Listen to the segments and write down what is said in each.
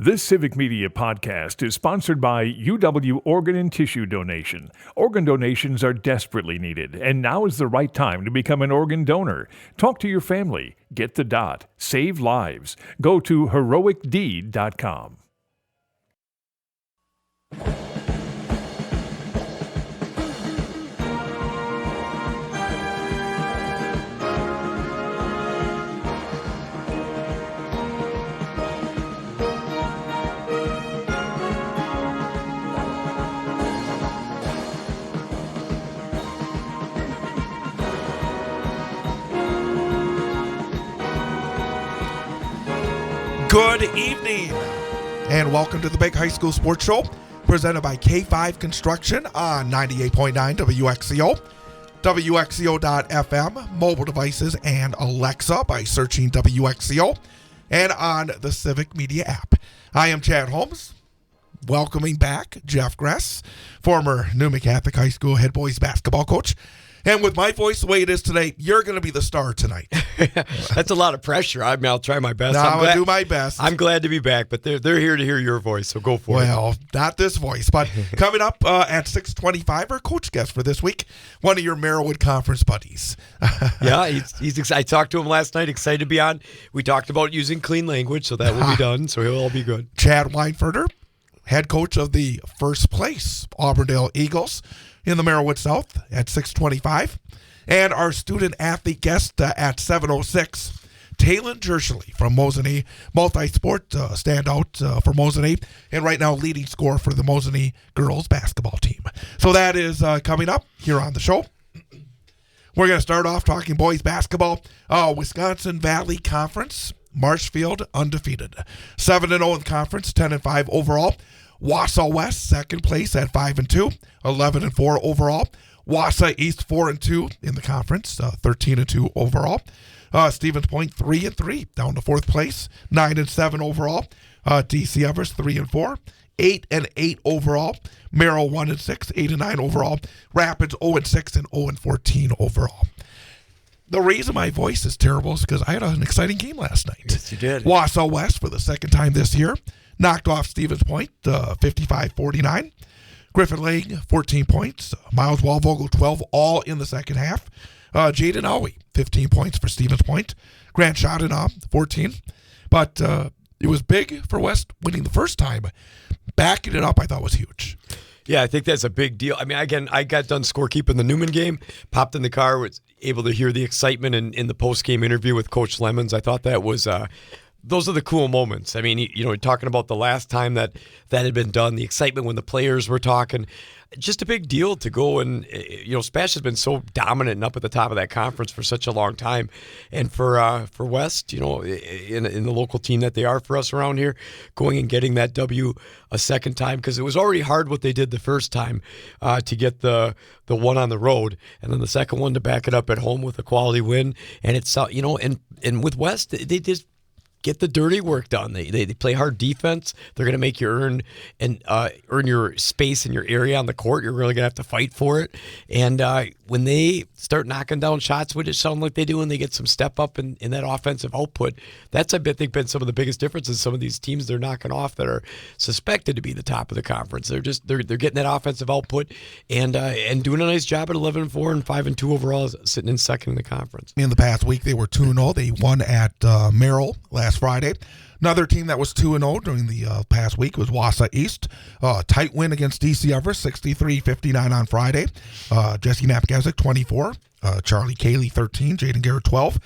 This Civic Media podcast is sponsored by UW Organ and Tissue Donation. Organ donations are desperately needed, and now is the right time to become an organ donor. Talk to your family. Get the dot. Save lives. Go to heroicdeed.com. Good evening, and welcome to the Big High School Sports Show, presented by K5 Construction on 98.9 WXCO, WXCO.FM, mobile devices, and Alexa by searching WXCO, and on the Civic Media app. I am Chad Holmes, welcoming back Jeff Gress, former Newman Catholic High School head boys basketball coach. And with my voice the way it is today, you're going to be the star tonight. That's a lot of pressure. I mean, I'll try my best. I'm going to do my best. I'm glad to be back, but they're here to hear your voice, so go for it. Well, not this voice, but coming up at 6:25, our coach guest for this week, one of your Merrillwood Conference buddies. Yeah, he's I talked to him last night, excited to be on. We talked about using clean language, so that will be done, so he'll all be good. Chad Weinfurter, head coach of the first place Auburndale Eagles in the Merrillwood South at 6:25. And our student athlete guest at 7:06, Taylon Jershely from Mosinee, multi-sport standout for Mosinee, and right now leading scorer for the Mosinee girls basketball team. So that is coming up here on the show. We're going to start off talking boys basketball. Wisconsin Valley Conference, Marshfield undefeated. 7-0 in the conference, 10-5 overall. Wausau West, second place at 5-2, 11-4 overall. Wausau East, 4-2 in the conference, 13-2 overall. Stevens Point, 3-3, down to fourth place, 9-7 overall. DC Evers, 3-4, 8-8 overall. Merrill, 1-6, 8-9 overall. Rapids, 0-6 and 0-14 overall. The reason my voice is terrible is because I had an exciting game last night. Yes, you did. Wausau West, for the second time this year, knocked off Stevens Point, 55-49. Griffin Lake, 14 points. Miles Walvogel, 12, all in the second half. Jaden Owie, 15 points for Stevens Point. Grant Schodenaw, 14. But it was big for West winning the first time. Backing it up, I thought was huge. Yeah, I think that's a big deal. I mean, again, I got done scorekeeping the Newman game, popped in the car, was able to hear the excitement in the post-game interview with Coach Lemons. I thought that was those are the cool moments. I mean, talking about the last time that had been done, the excitement when the players were talking, just a big deal to go and, Spash has been so dominant and up at the top of that conference for such a long time. And for West, in the local team that they are for us around here, going and getting that W a second time, because it was already hard what they did the first time to get the one on the road, and then the second one to back it up at home with a quality win. And it's, and with West, they just get the dirty work done. They play hard defense. They're going to make you earn your space in your area on the court. You're really going to have to fight for it. And when they start knocking down shots, which it sounds like they do, and they get some step up in that offensive output, that's, I think, been some of the biggest differences. Some of these teams they're knocking off that are suspected to be the top of the conference, they're getting that offensive output and doing a nice job at 11-4 and 5-2 overall, sitting in second in the conference. In the past week, they were 2-0. They won at Merrill last Friday. Another team that was 2-0 during the past week was Wausau East. Tight win against DC Evers, 63-59 on Friday. Jesse Napgazik, 24. Charlie Cayley, 13. Jaden Garrett, 12.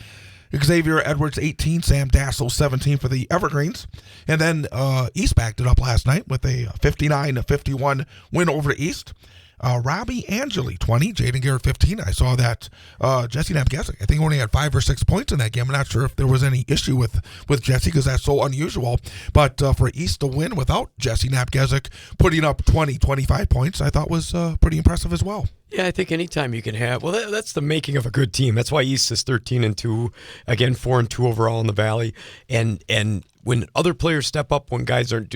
Xavier Edwards, 18. Sam Dassel, 17 for the Evergreens. And then East backed it up last night with a 59-51 win over East. Robbie Angeli, 20. Jaden Garrett, 15. I saw that Jesse Napgazik, I think, only had 5 or 6 points in that game. I'm not sure if there was any issue with Jesse because that's so unusual. But for East to win without Jesse Napgazik putting up 20, 25 points, I thought was pretty impressive as well. Yeah, I think anytime you can have, that's the making of a good team. That's why East is 13-2, again 4-2 overall in the Valley, and when other players step up, when guys aren't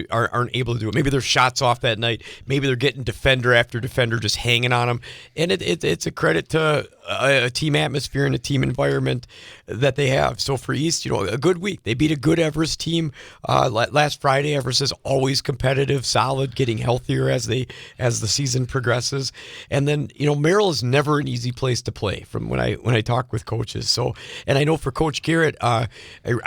able to do it, maybe their shots off that night, maybe they're getting defender after defender just hanging on them, and it's a credit to a team atmosphere and a team environment that they have. So for East, a good week. They beat a good Everest team last Friday. Everest is always competitive, solid, getting healthier as the season progresses. And then Merrill is never an easy place to play. From when I talk with coaches. So, and I know for Coach Garrett, I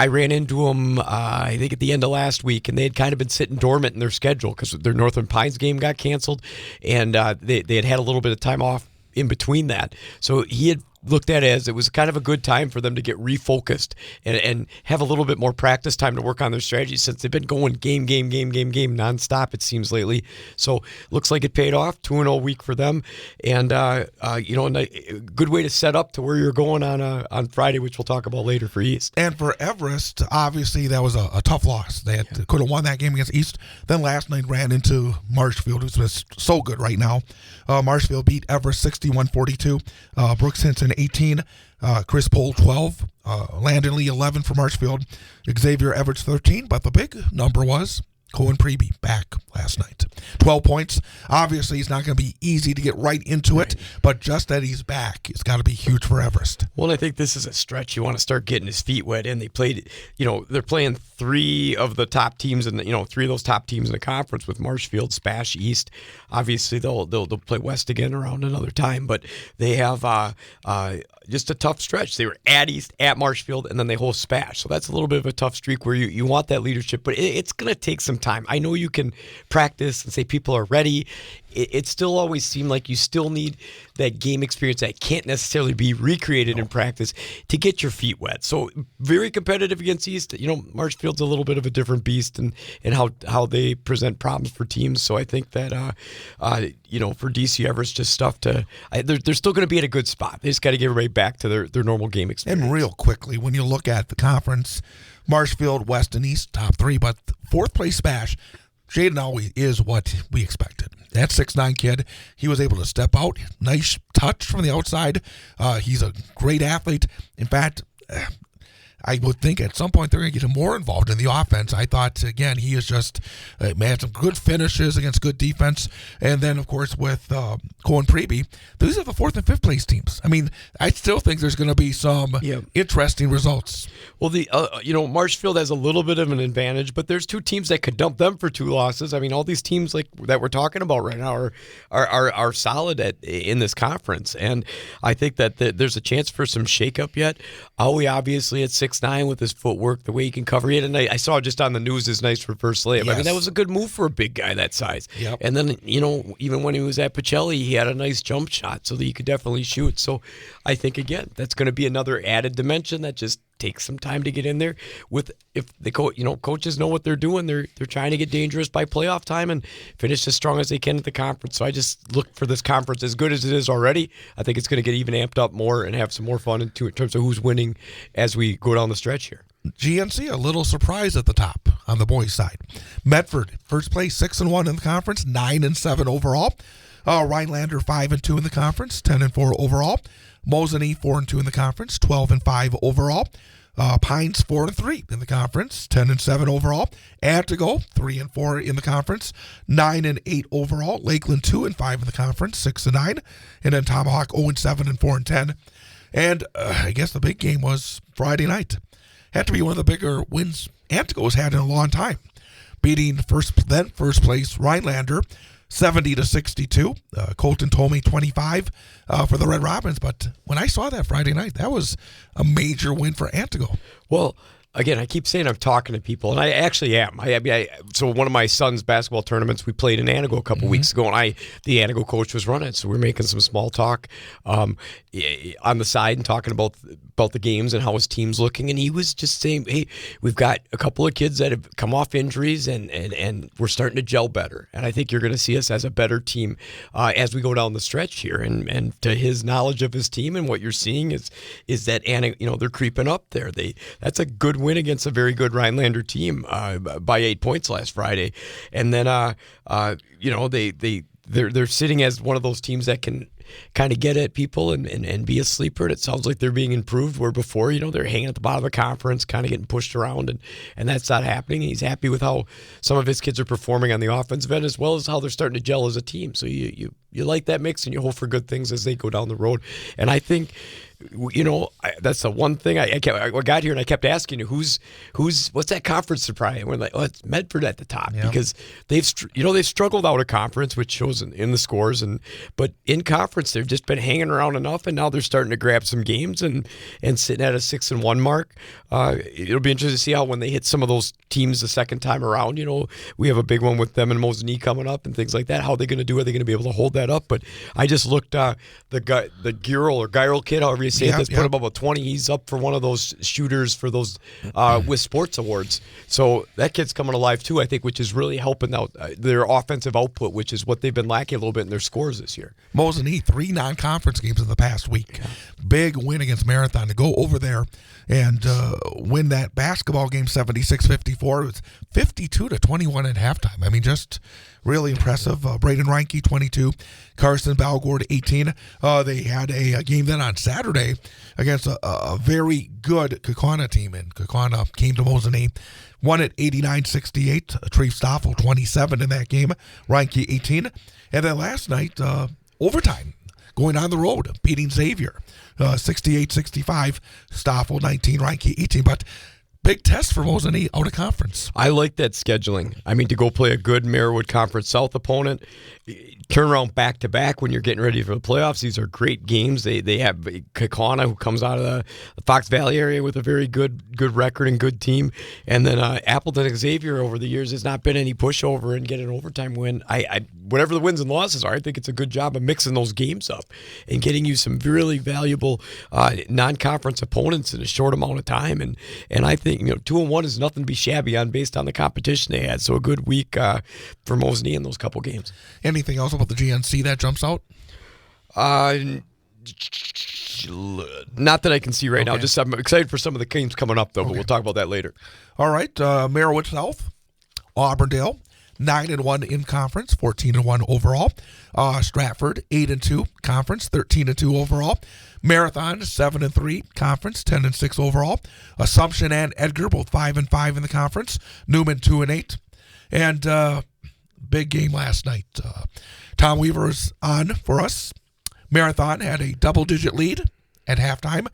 ran into him I think at the end of last week, and they had kind of been sitting dormant in their schedule because their Northern Pines game got canceled, and they had a little bit of time off in between that. So he had looked at it as it was kind of a good time for them to get refocused and have a little bit more practice time to work on their strategy, since they've been going game nonstop, it seems, lately. So looks like it paid off. 2-0 week for them, and a good way to set up to where you're going on Friday, which we'll talk about later for East. And for Everest, obviously that was a tough loss. They could have won that game against East. Then last night ran into Marshfield, who's just so good right now. Marshfield beat Everest 61-42. Brooks Hinson 18, Chris Pohl 12, Landon Lee 11 for Marshfield, Xavier Everett 13, but the big number was Cohen Preby back last night. 12 points. Obviously, it's not going to be easy to get right into it, but just that he's back, it's got to be huge for Everest. Well, I think this is a stretch. You want to start getting his feet wet in. They played, they're playing three of the top teams in the, three of those top teams in the conference with Marshfield, Spash, East. Obviously, they'll play West again around another time, but they have just a tough stretch. They were at East, at Marshfield, and then they host Spash. So that's a little bit of a tough streak where you want that leadership, but it's going to take some time. I know you can practice and say people are ready. It still always seemed like you still need that game experience that can't necessarily be recreated in practice to get your feet wet. So very competitive against East. Marshfield's a little bit of a different beast and how they present problems for teams. So I think that, for DC Everest, just stuff to they're still going to be at a good spot. They just got to get everybody back to their normal game experience. And real quickly, when you look at the conference, Marshfield, West, and East, top three, but fourth place Spash, Jaden always is what we expected. That 6'9" kid, he was able to step out. Nice touch from the outside. He's a great athlete. In fact, I would think at some point they're going to get him more involved in the offense. I thought, again, he is just, had some good finishes against good defense. And then, of course, with Cohen Preby, these are the fourth and fifth place teams. I mean, I still think there's going to be some interesting results. Well, Marshfield has a little bit of an advantage, but there's two teams that could dump them for 2 losses. I mean, all these teams like that we're talking about right now are solid in this conference. And I think that there's a chance for some shakeup yet. Aoi obviously at 6'9" with his footwork, the way he can cover it. And I saw just on the news his nice reverse layup. Yes. I mean, that was a good move for a big guy that size. Yep. And then, even when he was at Pacelli, he had a nice jump shot so that he could definitely shoot. So I think, again, that's going to be another added dimension that just takes some time to get in there. If the coaches know what they're doing, they're trying to get dangerous by playoff time and finish as strong as they can at the conference. So I just look for this conference, as good as it is already. I think it's going to get even amped up more and have some more fun in terms of who's winning as we go down the stretch here. GNC, a little surprise at the top on the boys' side. Medford, first place, 6-1 in the conference, 9-7 overall. Rhinelander, 5-2 in the conference, 10-4 overall. Mosinee, 4-2 in the conference, 12-5 overall. Pines, 4-3 in the conference, 10-7 overall. Antigo, 3-4 in the conference, 9-8 overall. Lakeland, 2-5 in the conference, 6-9. And then Tomahawk, 0-7 and 4-10. And I guess the big game was Friday night. Had to be one of the bigger wins Antigo's had in a long time, beating first place Rhinelander 70-62. Colton told me 25 for the Red Robins, but when I saw that Friday night, that was a major win for Antigo. Well, again, I keep saying I'm talking to people, and I actually am. So one of my son's basketball tournaments, we played in Antigo a couple weeks ago, and the Antigo coach was running, so we're making some small talk on the side and talking about the games and how his team's looking, and he was just saying, hey, we've got a couple of kids that have come off injuries, and we're starting to gel better, and I think you're going to see us as a better team as we go down the stretch here, and to his knowledge of his team and what you're seeing is that they're creeping up there. That's a good win against a very good Rhinelander team by 8 points last Friday, and then they're sitting as one of those teams that can kind of get at people and be a sleeper. And it sounds like they're being improved, where before they're hanging at the bottom of the conference, kind of getting pushed around, and that's not happening. And he's happy with how some of his kids are performing on the offensive end, as well as how they're starting to gel as a team. So you you light that mix and you hope for good things as they go down the road. And I think, that's the one thing I got here and I kept asking you, what's that conference surprise? And we're like, it's Medford at the top because they've struggled out of conference, which shows in the scores, but in conference they've just been hanging around enough, and now they're starting to grab some games and sitting at a 6-1 mark. It'll be interesting to see how when they hit some of those teams the second time around. We have a big one with them and Mosinee coming up and things like that. How are they going to do? Are they going to be able to hold that up? But I just looked the Girl kid, however you say it, put him up about 20. He's up for one of those shooters for those with sports awards. So that kid's coming alive too, I think, which is really helping out their offensive output, which is what they've been lacking a little bit in their scores this year. Mosinee, 3 non-conference games in the past week. Big win against Marathon to go over there and win that basketball game 76-54. It was 52-21 at halftime. I mean, just really impressive. Braden Reinke, 22. Carson Balgord, 18. They had a game then on Saturday against a very good Kaukauna team, and Kaukauna came to Mosinee, won at 89-68. Treef Stoffel, 27 in that game. Reinke, 18. And then last night, overtime, going on the road, beating Xavier, 68-65. Stoffel, 19. Reinke, 18. But big test for Mosinee out of conference. I like that scheduling. I mean, to go play a good Marywood Conference South opponent, turn around back-to-back when you're getting ready for the playoffs. These are great games. They have Kaukauna, who comes out of the Fox Valley area with a very good record and good team. And then Appleton and Xavier over the years has not been any pushover and get an overtime win. Whatever the wins and losses are, I think it's a good job of mixing those games up and getting you some really valuable non-conference opponents in a short amount of time. And I think 2-1 is nothing to be shabby on based on the competition they had. So a good week for Mosinee in those couple games. Anything else about the GNC that jumps out? Not that I can see right now. Just I'm excited for some of the games coming up, though, but we'll talk about that later. All right. Marywood South, Auburndale, 9-1 in conference, 14-1 overall. Stratford, 8-2 conference, 13-2 overall. Marathon, 7-3 conference, 10-6 overall. Assumption and Edgar, both 5-5 in the conference. Newman, 2-8. And big game last night. Tom Weaver's on for us. Marathon had a double-digit lead at halftime,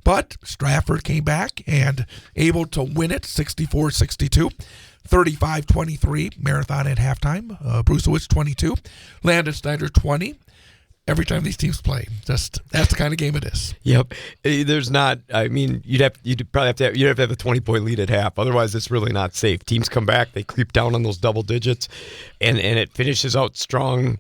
but Stratford came back and able to win it 64-62. 35-23 Marathon at halftime. Brusewitz 22. Landon Snyder 20. Every time these teams play, that's the kind of game it is. Yep. There's not. I mean, you'd probably have to have a 20-point lead at half. Otherwise, it's really not safe. Teams come back, they creep down on those double digits, and it finishes out strong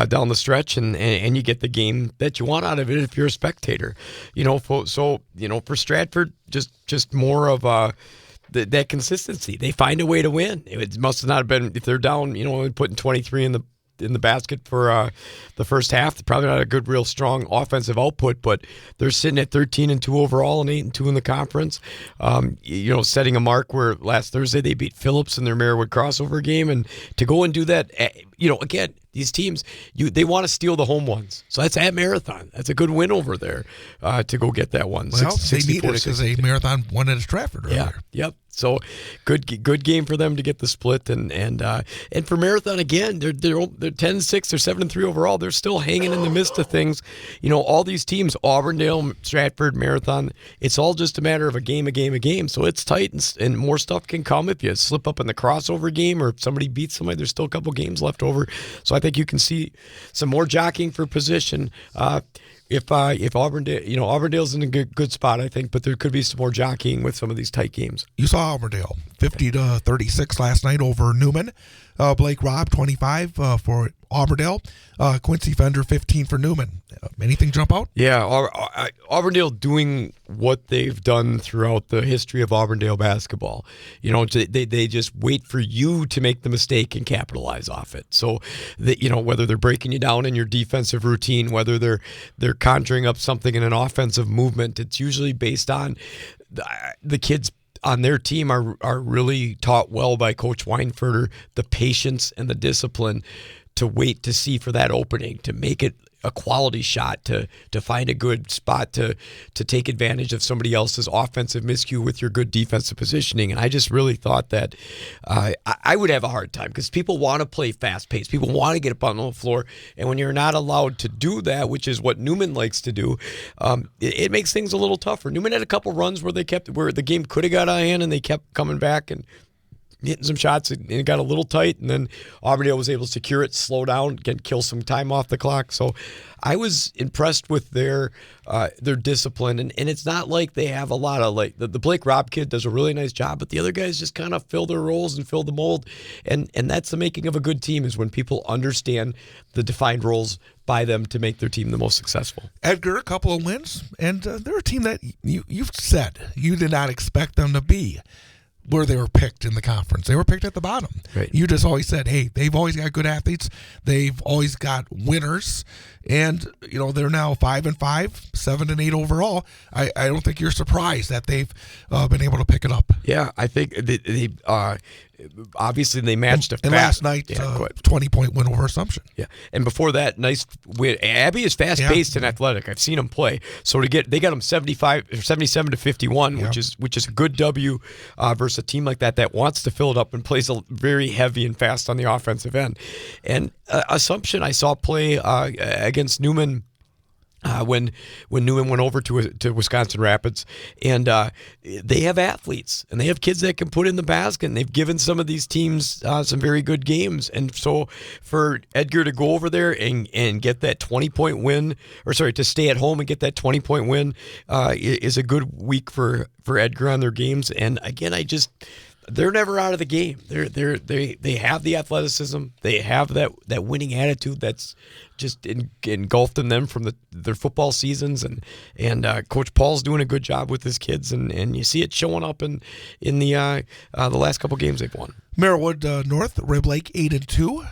down the stretch, and you get the game that you want out of it if you're a spectator. For Stratford, just more of that consistency. They find a way to win. It must have not been, if they're down, putting 23 in the basket for the first half. Probably not a good, real strong offensive output, but they're sitting at 13-2 overall and 8-2 in the conference. Setting a mark where last Thursday they beat Phillips in their Marywood crossover game, and to go and do that, again, these teams, they want to steal the home ones. So that's at Marathon. That's a good win over there to go get that one. Well, they need it because a Marathon won at Stratford earlier. Yeah, yep. So good game for them to get the split, and for Marathon again, they're 10-6, they're 7-3 overall. They're still hanging in the midst of things. All these teams, Auburndale, Stratford, Marathon, it's all just a matter of a game. So it's tight, and more stuff can come if you slip up in the crossover game or if somebody beats somebody. There's still a couple games left over, so I think you can see some more jockeying for position. If Auburndale, Auburndale's in a good spot, I think, but there could be some more jockeying with some of these tight games. You saw Auburndale 50-36 last night over Newman. Blake Robb 25 for Auburndale. Quincy Fender 15 for Newman. Anything jump out? Yeah, Auburndale doing what they've done throughout the history of Auburndale basketball. They just wait for you to make the mistake and capitalize off it. So whether they're breaking you down in your defensive routine, whether they're conjuring up something in an offensive movement, it's usually based on the kids on their team are really taught well by Coach Weinfurter, the patience and the discipline to wait to see for that opening, to make it a quality shot, to find a good spot to take advantage of somebody else's offensive miscue with your good defensive positioning. And I just really thought that I would have a hard time because people want to play fast paced. People want to get up on the floor. And when you're not allowed to do that, which is what Newman likes to do, it makes things a little tougher. Newman had a couple runs where the game could have got out of hand and they kept coming back and hitting some shots, and it got a little tight, and then Auburndale was able to secure it, slow down, kill some time off the clock. So I was impressed with their discipline, and it's not like they have a lot of, like, the Blake Robb kid does a really nice job, but the other guys just kind of fill their roles and fill the mold, and that's the making of a good team, is when people understand the defined roles by them to make their team the most successful. Edgar, a couple of wins, and they're a team that you've said you did not expect them to be where they were picked in the conference. They were picked at the bottom. Right. You just always said, hey, they've always got good athletes. They've always got winners. And, they're now 5-5, 7-8 overall. I don't think you're surprised that they've been able to pick it up. Yeah, I think they obviously they matched and last night, 20-point win over Assumption. Yeah, and before that, nice win. Abbey is fast-paced and athletic. I've seen them play. So they got them 77-51, which is a good W versus a team like that wants to fill it up and plays very heavy and fast on the offensive end. And Assumption, I saw play against Newman. When Newman went over to Wisconsin Rapids, and they have athletes and they have kids that can put in the basket, and they've given some of these teams some very good games. And so for Edgar to go over there and get that 20-point win, to stay at home and get that 20-point win is a good week for Edgar on their games. And again, they're never out of the game. They have the athleticism. They have that winning attitude that's just engulfed in them from their football seasons, and Coach Paul's doing a good job with his kids, and you see it showing up in the last couple games they've won. Merriwood North, Rib Lake 8-2,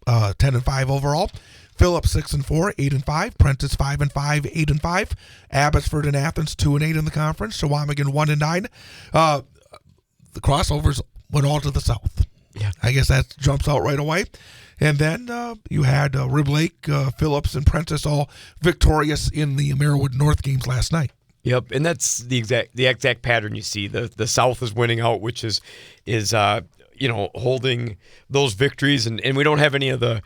10-5 overall. Phillips 6-4, 8-5. Prentice 5-5, 8-5. Abbotsford and Athens 2-8 in the conference. Shawamigan 1-9. The crossovers went all to the south. Yeah, I guess that jumps out right away. And then you had Rib Lake, Phillips, and Prentice all victorious in the Merriwood North games last night. Yep, and that's the exact pattern you see. The South is winning out, which is holding those victories, and we don't have any of the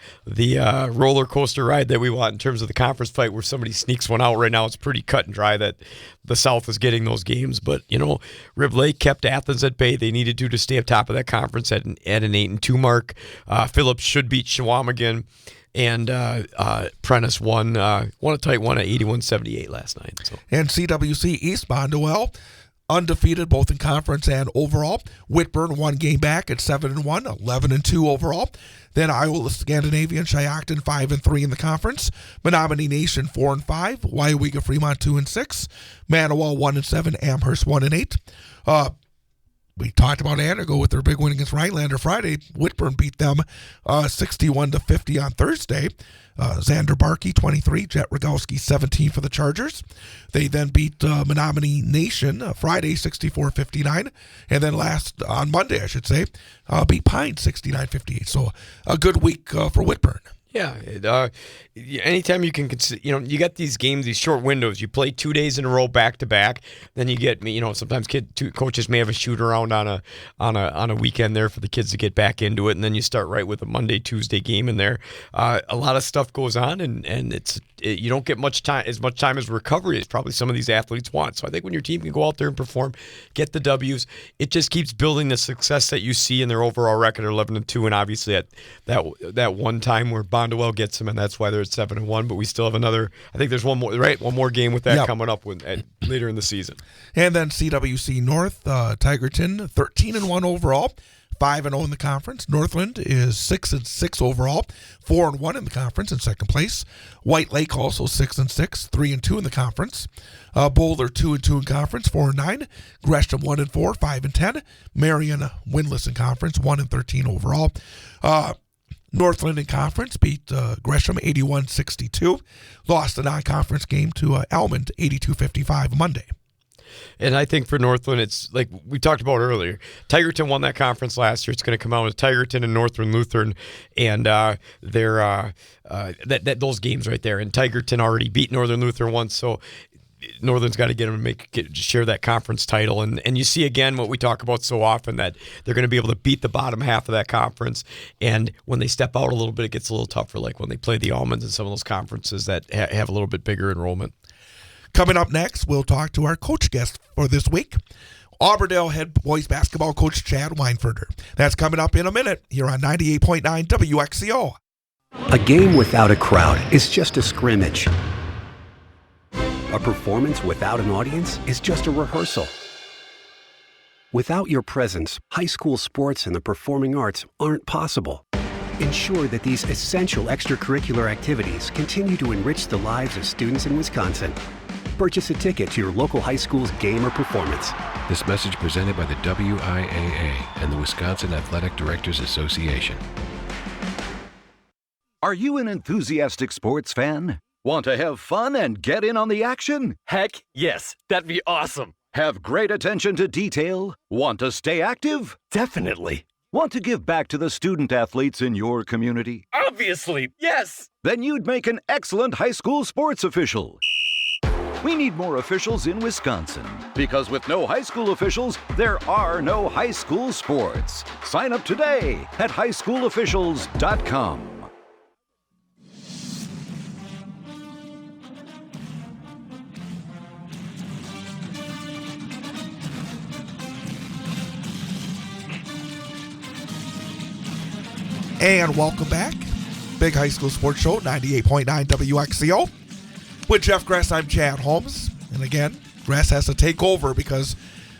roller coaster ride that we want in terms of the conference fight where somebody sneaks one out. Right now it's pretty cut and dry that the South is getting those games, but Rib Lake kept Athens at bay. They needed to stay up top of that conference at an 8-2 mark. Phillips should beat Shawamigan, and Prentice won a tight one at 81-78 last night. So. And CWC East Bondwell, undefeated both in conference and overall. Whitburn one game back at 7-1, 11-2 overall. Then Iowa Scandinavian, Shiocton 5-3 in the conference. Menominee Nation 4-5, Waiwega Fremont 2-6, Manawa 1-7, Amherst 1-8. We talked about Antigo with their big win against Rhinelander Friday. Whitburn beat them 61-50 on Thursday. Xander Barkey, 23. Jet Rogowski, 17 for the Chargers. They then beat Menominee Nation Friday, 64-59. And then on Monday, I should say, beat Pine, 69-58. So a good week for Whitburn. Yeah, anytime you can consider, you got these games, these short windows. You play 2 days in a row back to back. Then you get, sometimes coaches may have a shoot around on a weekend there for the kids to get back into it, and then you start right with a Monday, Tuesday game in there. A lot of stuff goes on, and you don't get as much time as recovery as probably some of these athletes want. So I think when your team can go out there and perform, get the W's, it just keeps building the success that you see in their overall record of 11-2, and obviously at that one time where Bondwell gets them, and that's why they're at 7-1. But we still have another. I think there's one more game with that coming up later in the season. And then CWC North, Tigerton 13-1 overall, 5-0 in the conference. Northland is 6-6 overall, 4-1 in the conference in second place. White Lake also 6-6, 3-2 in the conference. Boulder 2-2 in conference, 4-9. Gresham 1-4, 5-10. Marion winless in conference, 1-13 overall. Northland in conference beat Gresham 81-62. Lost the non-conference game to Almond 82-55 Monday. And I think for Northland, it's like we talked about earlier. Tigerton won that conference last year. It's going to come out with Tigerton and Northern Lutheran, and they're those games right there. And Tigerton already beat Northern Lutheran once, so Northern's got to get them to share that conference title. And you see again what we talk about so often, that they're going to be able to beat the bottom half of that conference. And when they step out a little bit, it gets a little tougher, like when they play the Almonds and some of those conferences that have a little bit bigger enrollment. Coming up next, we'll talk to our coach guest for this week, Auburndale head boys basketball coach Chad Weinfurter. That's coming up in a minute here on 98.9 WXCO. A game without a crowd is just a scrimmage. A performance without an audience is just a rehearsal. Without your presence, high school sports and the performing arts aren't possible. Ensure that these essential extracurricular activities continue to enrich the lives of students in Wisconsin. Purchase a ticket to your local high school's game or performance. This message presented by the WIAA and the Wisconsin Athletic Directors Association. Are you an enthusiastic sports fan? Want to have fun and get in on the action? Heck, yes. That'd be awesome. Have great attention to detail? Want to stay active? Definitely. Want to give back to the student athletes in your community? Obviously, yes. Then you'd make an excellent high school sports official. We need more officials in Wisconsin, because with no high school officials, there are no high school sports. Sign up today at highschoolofficials.com. And welcome back. Big High School Sports Show, 98.9 WXCO. With Jeff Gress, I'm Chad Holmes. And again, Gress has to take over because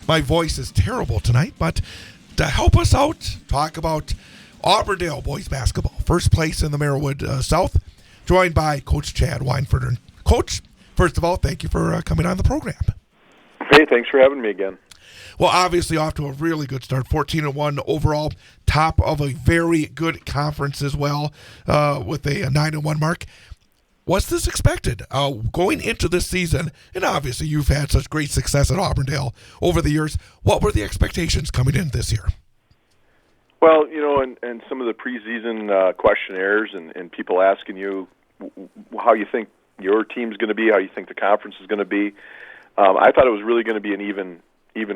my voice is terrible tonight. But to help us out, talk about Auburndale boys basketball. First place in the Merriwood South, joined by Coach Chad Weinfurter. Coach, first of all, thank you for coming on the program. Hey, thanks for having me again. Well, obviously off to a really good start, 14-1 overall, top of a very good conference as well, with a 9-1 mark. Was this expected going into this season? And obviously you've had such great success at Auburndale over the years. What were the expectations coming in this year? Well, you know, and some of the preseason questionnaires and people asking you how you think your team's going to be, how you think the conference is going to be, I thought it was really going to be an even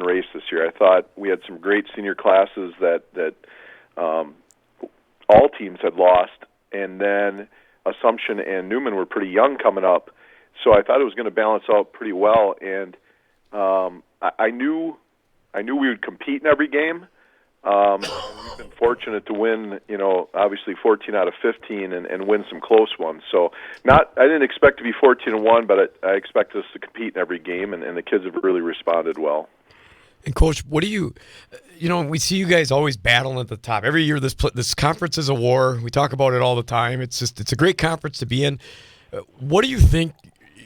race this year. I thought we had some great senior classes that all teams had lost, and then Assumption and Newman were pretty young coming up, so I thought it was going to balance out pretty well. And I knew we would compete in every game. We've been fortunate to win, you know, obviously 14 out of 15 and win some close ones. So I didn't expect to be 14-1, but I expected us to compete in every game, and the kids have really responded well. And Coach, what do you know, we see you guys always battling at the top. Every year this conference is a war. We talk about it all the time. It's a great conference to be in. What do you think,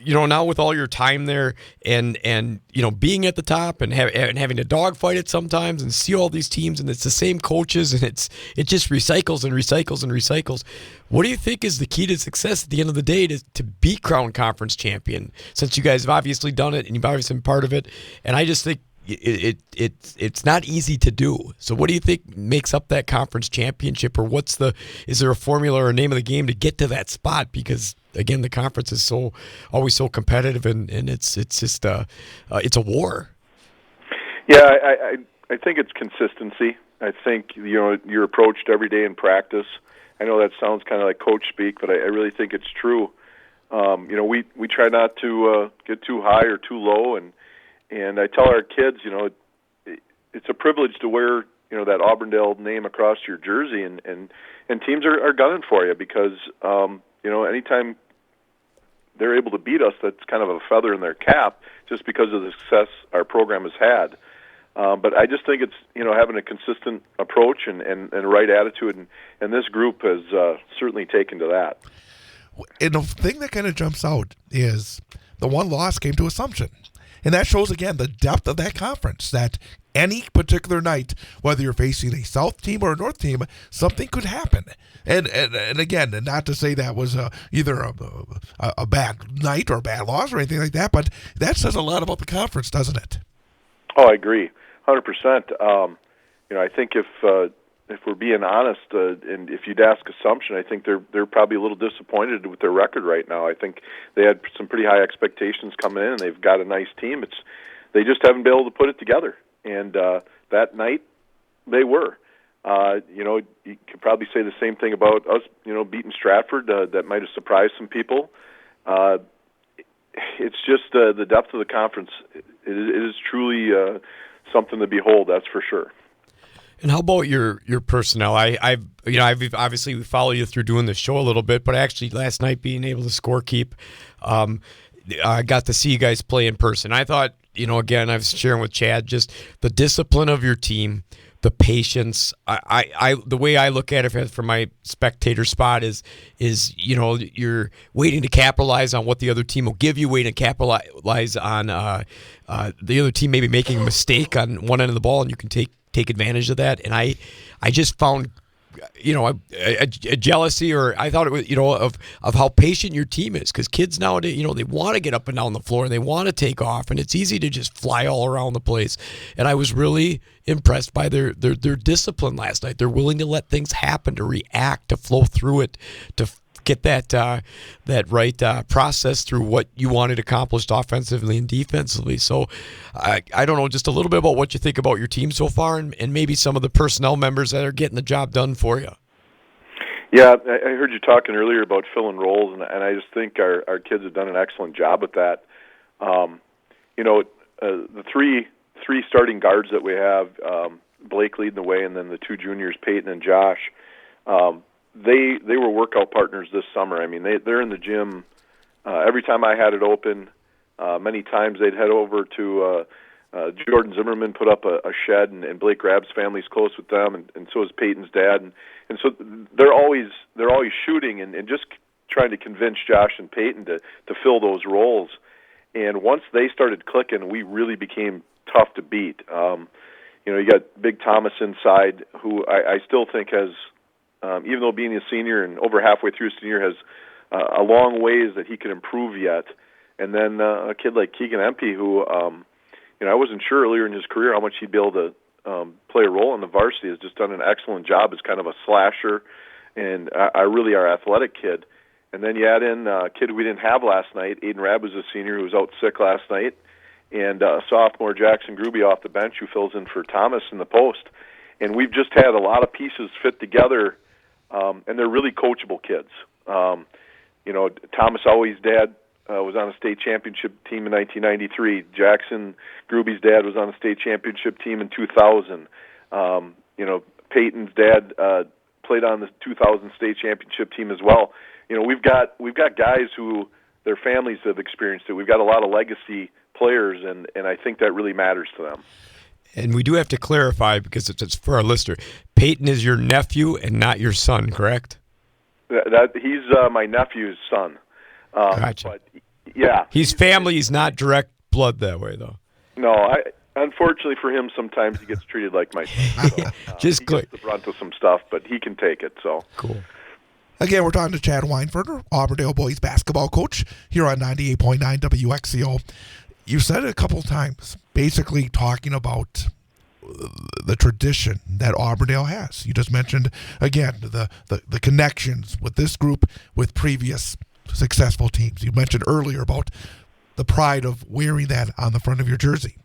you know, now with all your time there and you know, being at the top and having to dogfight it sometimes and see all these teams and it's the same coaches and it just recycles and recycles and recycles. What do you think is the key to success at the end of the day to be crown conference champion, since you guys have obviously done it and you've obviously been part of it? And I just think it's not easy to do. So what do you think makes up that conference championship, or is there a formula or a name of the game to get to that spot? Because again, the conference is always so competitive and it's just it's a war. Yeah, I think it's consistency. I think, you know, you're approached every day in practice. I know that sounds kind of like coach speak, but I really think it's true. You know, we try not to get too high or too low, and I tell our kids, you know, it's a privilege to wear, you know, that Auburndale name across your jersey, and teams are gunning for you because, you know, anytime they're able to beat us, that's kind of a feather in their cap just because of the success our program has had. But I just think it's, you know, having a consistent approach and right attitude, and this group has certainly taken to that. And the thing that kind of jumps out is the one loss came to Assumption. And that shows, again, the depth of that conference, that any particular night, whether you're facing a South team or a North team, something could happen. And again, not to say that was either a bad night or a bad loss or anything like that, but that says a lot about the conference, doesn't it? Oh, I agree, 100%. I think if we're being honest, and if you'd ask Assumption, I think they're probably a little disappointed with their record right now. I think they had some pretty high expectations coming in, and they've got a nice team. They just haven't been able to put it together. And that night, they were. You could probably say the same thing about us, beating Stratford. That might have surprised some people. It's just the depth of the conference. It is truly something to behold, that's for sure. And how about your personnel? I've obviously we follow you through doing the show a little bit, but actually last night being able to score keep, I got to see you guys play in person. I thought, again, I was sharing with Chad, just the discipline of your team, the patience. The way I look at it from my spectator spot is you're waiting to capitalize on what the other team will give you, waiting to capitalize on the other team maybe making a mistake on one end of the ball, and you can take advantage of that. And I just found a jealousy, or I thought it was of how patient your team is, because kids nowadays they want to get up and down the floor and they want to take off, and it's easy to just fly all around the place. And I was really impressed by their discipline last night. They're willing to let things happen, to react, to flow through it, to get that right process through what you wanted accomplished offensively and defensively. So I don't know, just a little bit about what you think about your team so far, and maybe some of the personnel members that are getting the job done for you. Yeah, I heard you talking earlier about filling roles, and I just think our kids have done an excellent job with that. The three starting guards that we have, Blake leading the way, and then the two juniors, Peyton and Josh, They were workout partners this summer. I mean, they're in the gym every time I had it open. Many times they'd head over to Jordan Zimmerman put up a shed, and Blake Grab's family's close with them, and so is Peyton's dad, and so they're always shooting and just trying to convince Josh and Peyton to fill those roles. And once they started clicking, we really became tough to beat. You got Big Thomas inside, who I still think has. Even though being a senior and over halfway through senior, has a long ways that he could improve yet. And then a kid like Keegan Empey, who I wasn't sure earlier in his career how much he'd be able to play a role in the varsity, has just done an excellent job as kind of a slasher and really our athletic kid. And then you add in a kid we didn't have last night. Aiden Rabb was a senior who was out sick last night, and sophomore Jackson Gruby off the bench who fills in for Thomas in the post. And we've just had a lot of pieces fit together. And they're really coachable kids. Thomas Always' dad was on a state championship team in 1993. Jackson Gruby's dad was on a state championship team in 2000. Peyton's dad played on the 2000 state championship team as well. We've got guys who their families have experienced it. We've got a lot of legacy players, and I think that really matters to them. And we do have to clarify, because it's for our listener, Peyton is your nephew and not your son, correct? He's my nephew's son. Gotcha. But, yeah. He's family. He's not direct blood that way, though. No, unfortunately for him, sometimes he gets treated like my son. So, Just he clear. gets the brunt of some stuff, but he can take it. So cool. Again, we're talking to Chad Weinfurter, Auburndale boys basketball coach, here on 98.9 WXCO. You said it a couple of times, basically talking about the tradition that Auburndale has. You just mentioned, again, the connections with this group with previous successful teams. You mentioned earlier about the pride of wearing that on the front of your jersey.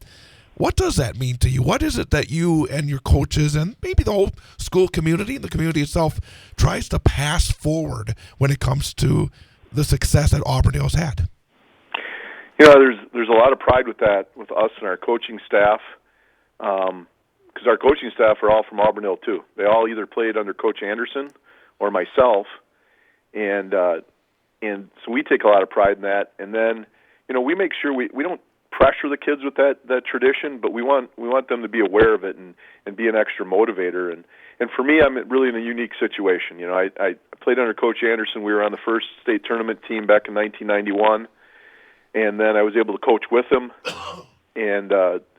What does that mean to you? What is it that you and your coaches and maybe the whole school community and the community itself tries to pass forward when it comes to the success that Auburndale's had? There's a lot of pride with that, with us and our coaching staff, because our coaching staff are all from Auburndale too. They all either played under Coach Anderson or myself, and so we take a lot of pride in that. And then, we make sure we don't pressure the kids with that tradition, but we want them to be aware of it and be an extra motivator. And for me, I'm really in a unique situation. I played under Coach Anderson. We were on the first state tournament team back in 1991. and then I was able to coach with him, and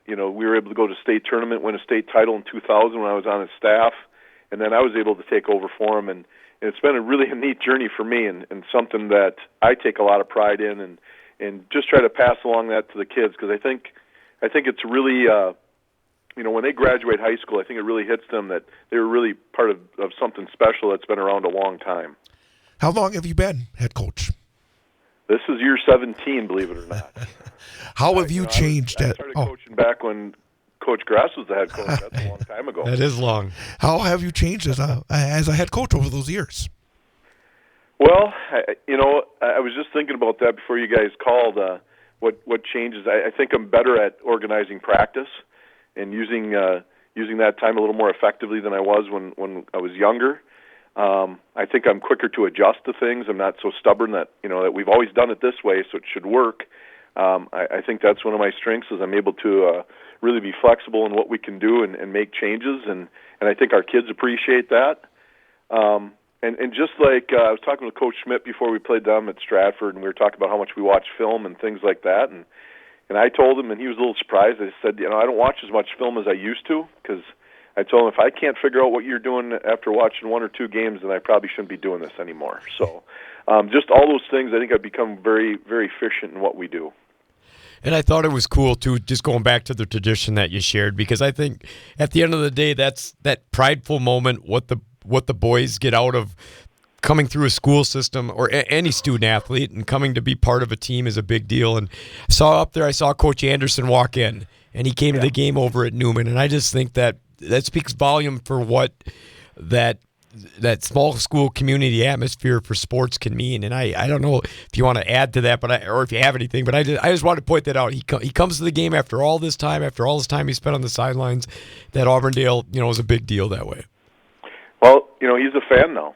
we were able to go to state tournament, win a state title in 2000 when I was on his staff, and then I was able to take over for him, and it's been a really neat journey for me, and something that I take a lot of pride in, and just try to pass along that to the kids, because I think it's really, when they graduate high school, I think it really hits them that they were really part of something special that's been around a long time. How long have you been head coach? This is year 17, believe it or not. How have you changed? I started coaching back when Coach Grass was the head coach. That's a long time ago. That is long. How have you changed as a head coach over those years? Well, I was just thinking about that before you guys called. What changes? I think I'm better at organizing practice and using that time a little more effectively than I was when I was younger. I think I'm quicker to adjust to things. I'm not so stubborn that that we've always done it this way, so it should work. I think that's one of my strengths is I'm able to really be flexible in what we can do and make changes, and I think our kids appreciate that. And just like I was talking with Coach Schmidt before we played them at Stratford, and we were talking about how much we watch film and things like that, and I told him, and he was a little surprised. I said, I don't watch as much film as I used to, because I told him if I can't figure out what you're doing after watching one or two games, then I probably shouldn't be doing this anymore. So just all those things, I think I've become very, very efficient in what we do. And I thought it was cool, too, just going back to the tradition that you shared, because I think at the end of the day, that's that prideful moment, what the boys get out of coming through a school system or any student athlete and coming to be part of a team is a big deal. And I saw Coach Anderson walk in, and he came to the game over at Newman, and I just think that speaks volume for what that small school community atmosphere for sports can mean. And I don't know if you want to add to that, or if you have anything, but I just want to point that out. He comes to the game after all this time he spent on the sidelines. That Auburndale, is a big deal that way. Well, he's a fan now,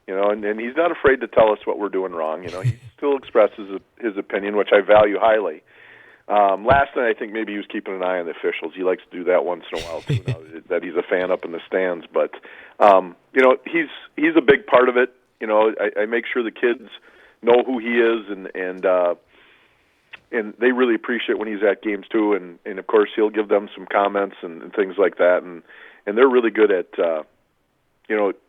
and he's not afraid to tell us what we're doing wrong. He still expresses his opinion, which I value highly. Last night, I think maybe he was keeping an eye on the officials. He likes to do that once in a while, too, now that he's a fan up in the stands. But, he's a big part of it. I make sure the kids know who he is, and they really appreciate when he's at games, too. And of course, he'll give them some comments and things like that. And they're really good at,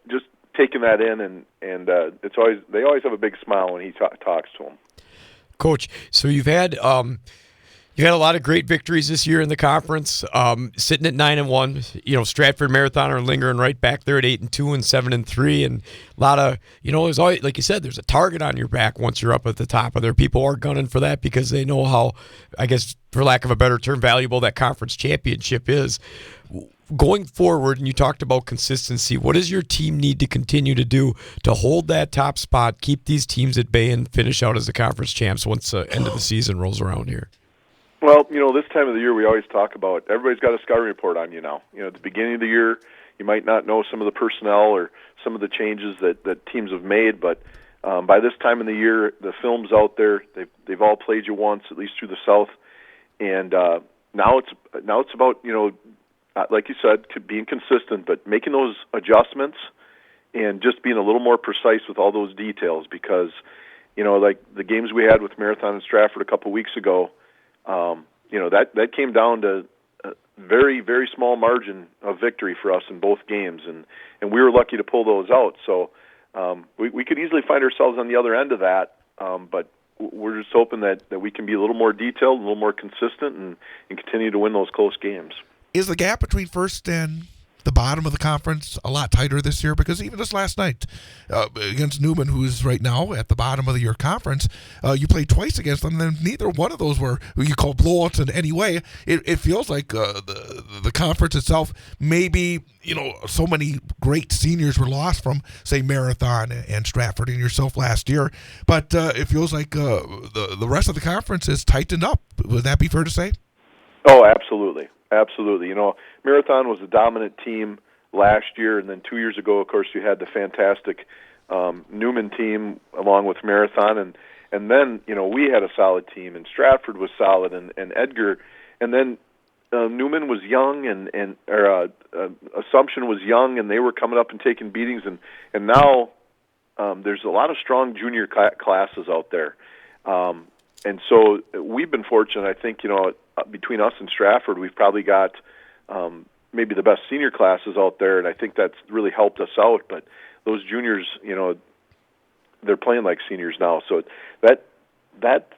just taking that in. And they always have a big smile when he talks to them. Coach, so you've had a lot of great victories this year in the conference, sitting at 9-1. Stratford Marathoner lingering right back there at 8-2 and 7-3, and a lot of there's always, like you said, there's a target on your back once you're up at the top of there. People are gunning for that because they know how, I guess, for lack of a better term, valuable that conference championship is. Going forward, and you talked about consistency, what does your team need to continue to do to hold that top spot, keep these teams at bay, and finish out as the conference champs once the end of the season rolls around here? Well, this time of the year we always talk about everybody's got a scouting report on you now. At the beginning of the year, you might not know some of the personnel or some of the changes that teams have made, but by this time in the year, the film's out there. They've all played you once, at least through the South, and now it's about like you said, being consistent, but making those adjustments and just being a little more precise with all those details. Because like the games we had with Marathon and Stratford a couple weeks ago. That came down to a very, very small margin of victory for us in both games, and we were lucky to pull those out. So we could easily find ourselves on the other end of that, but we're just hoping that we can be a little more detailed, a little more consistent, and continue to win those close games. Is the gap between first and the bottom of the conference a lot tighter this year? Because even just last night against Newman, who's right now at the bottom of your conference, you played twice against them, and neither one of those were what you call blowouts in any way. It feels like the conference itself, maybe so many great seniors were lost from, say, Marathon and Stratford and yourself last year, but it feels like the rest of the conference is tightened up. Would that be fair to say? Oh, absolutely. Absolutely. Marathon was a dominant team last year, and then 2 years ago, of course, you had the fantastic Newman team along with Marathon, and then, we had a solid team, and Stratford was solid, and Edgar, and then Newman was young, and Assumption was young, and they were coming up and taking beatings, and now there's a lot of strong junior classes out there. And so we've been fortunate. I think, between us and Stratford, we've probably got maybe the best senior classes out there, and I think that's really helped us out. But those juniors, they're playing like seniors now. So that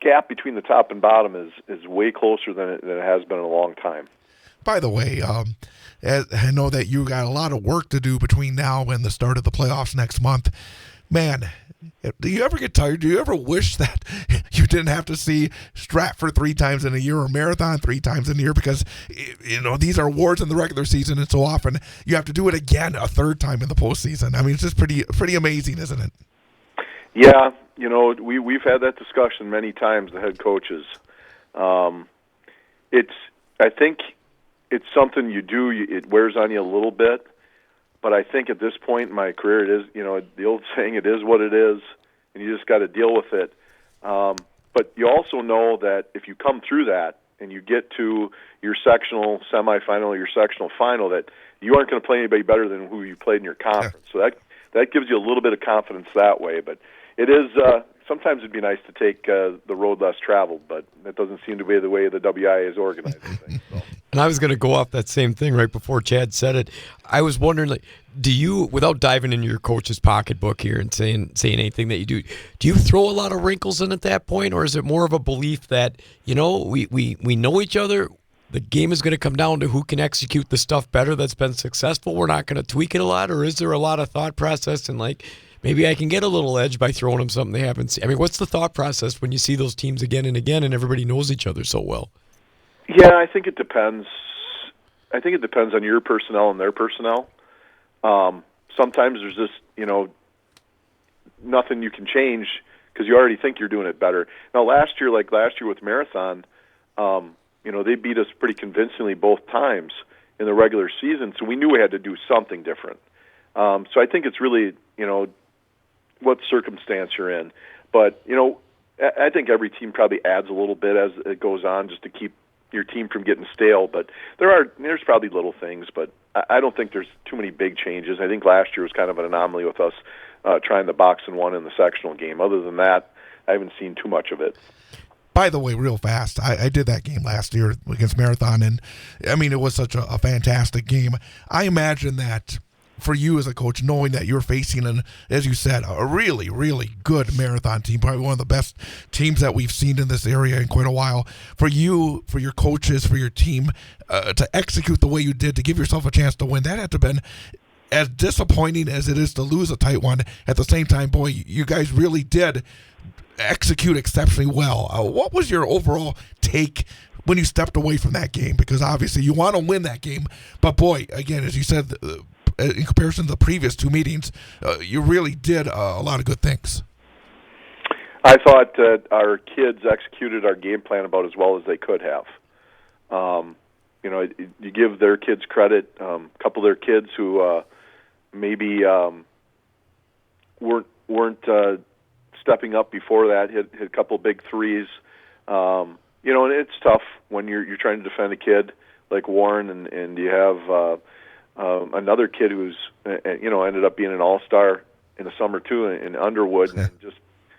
gap between the top and bottom is way closer than it has been in a long time. By the way, I know that you got a lot of work to do between now and the start of the playoffs next month. Man, do you ever get tired? Do you ever wish that you didn't have to see Stratford 3 times in a year or Marathon 3 times in a year? Because, these are awards in the regular season, and so often you have to do it again a third time in the postseason. I mean, it's just pretty amazing, isn't it? Yeah, we've had that discussion many times, the head coaches. I think it's something you do, it wears on you a little bit. But I think at this point in my career, it is, the old saying, it is what it is, and you just got to deal with it. But you also know that if you come through that and you get to your sectional semifinal or your sectional final, that you aren't going to play anybody better than who you played in your conference. So that gives you a little bit of confidence that way. But it is sometimes it'd be nice to take the road less traveled, but that doesn't seem to be the way the WIA is organizing things. So. And I was going to go off that same thing right before Chad said it. I was wondering, do you, without diving into your coach's pocketbook here and saying anything that you do you throw a lot of wrinkles in at that point, or is it more of a belief that, we know each other, the game is going to come down to who can execute the stuff better that's been successful, we're not going to tweak it a lot, or is there a lot of thought process and maybe I can get a little edge by throwing them something they haven't seen? I mean, what's the thought process when you see those teams again and again and everybody knows each other so well? Yeah, I think it depends. I think it depends on your personnel and their personnel. Sometimes there's just, nothing you can change because you already think you're doing it better. Now, last year with Marathon, they beat us pretty convincingly both times in the regular season, so we knew we had to do something different. So I think it's really, what circumstance you're in. But, I think every team probably adds a little bit as it goes on just to keep your team from getting stale. But there's probably little things, but I don't think there's too many big changes. I think last year was kind of an anomaly with us trying the box and one in the sectional game. Other than that, I haven't seen too much of it. By the way, real fast, I did that game last year against Marathon, and I mean, it was such a fantastic game. I imagine that for you as a coach, knowing that you're facing, as you said, a really, really good Marathon team, probably one of the best teams that we've seen in this area in quite a while, for you, for your coaches, for your team, to execute the way you did, to give yourself a chance to win, that had to have been as disappointing as it is to lose a tight one. At the same time, boy, you guys really did execute exceptionally well. What was your overall take when you stepped away from that game? Because obviously you want to win that game, but boy, again, as you said, in comparison to the previous 2 meetings, you really did a lot of good things. I thought our kids executed our game plan about as well as they could have. You give their kids credit. A couple of their kids who maybe weren't stepping up before that hit a couple of big threes. And it's tough when you're trying to defend a kid like Warren, and you have another kid who's ended up being an all-star in the summer too in Underwood, and just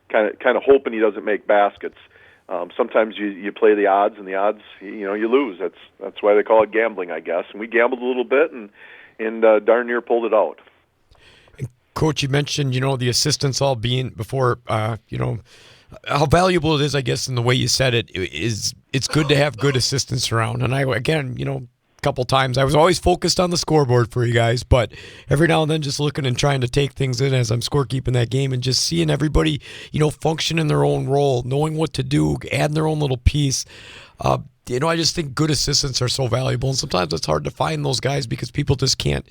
kind of hoping he doesn't make baskets. Sometimes you play the odds, and the odds you lose. That's why they call it gambling, I guess. And we gambled a little bit, and darn near pulled it out. Coach, you mentioned the assistants all being before how valuable it is, I guess, in the way you said it. It's good to have good assistants around. And a couple times I was always focused on the scoreboard for you guys, but every now and then just looking and trying to take things in as I'm scorekeeping that game and just seeing everybody, function in their own role, knowing what to do, adding their own little piece. I just think good assistants are so valuable, and sometimes it's hard to find those guys because people just can't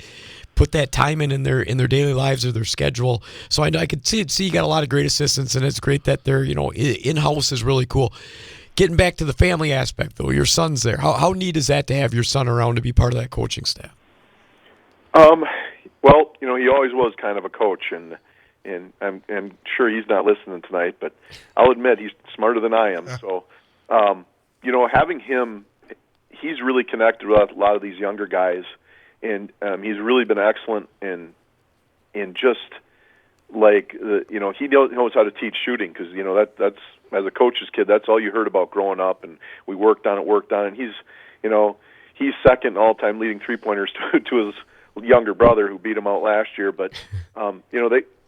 put that time in their daily lives or their schedule. So I could see you got a lot of great assistants, and it's great that they're in-house is really cool. Getting back to the family aspect, though, your son's there. How neat is that to have your son around to be part of that coaching staff? Well, he always was kind of a coach, and I'm sure he's not listening tonight, but I'll admit he's smarter than I am. So, having him, he's really connected with a lot of these younger guys, and he's really been excellent in just he knows how to teach shooting, because that's as a coach's kid, that's all you heard about growing up, and we worked on it, and he's second all-time leading three-pointers to his younger brother who beat him out last year. But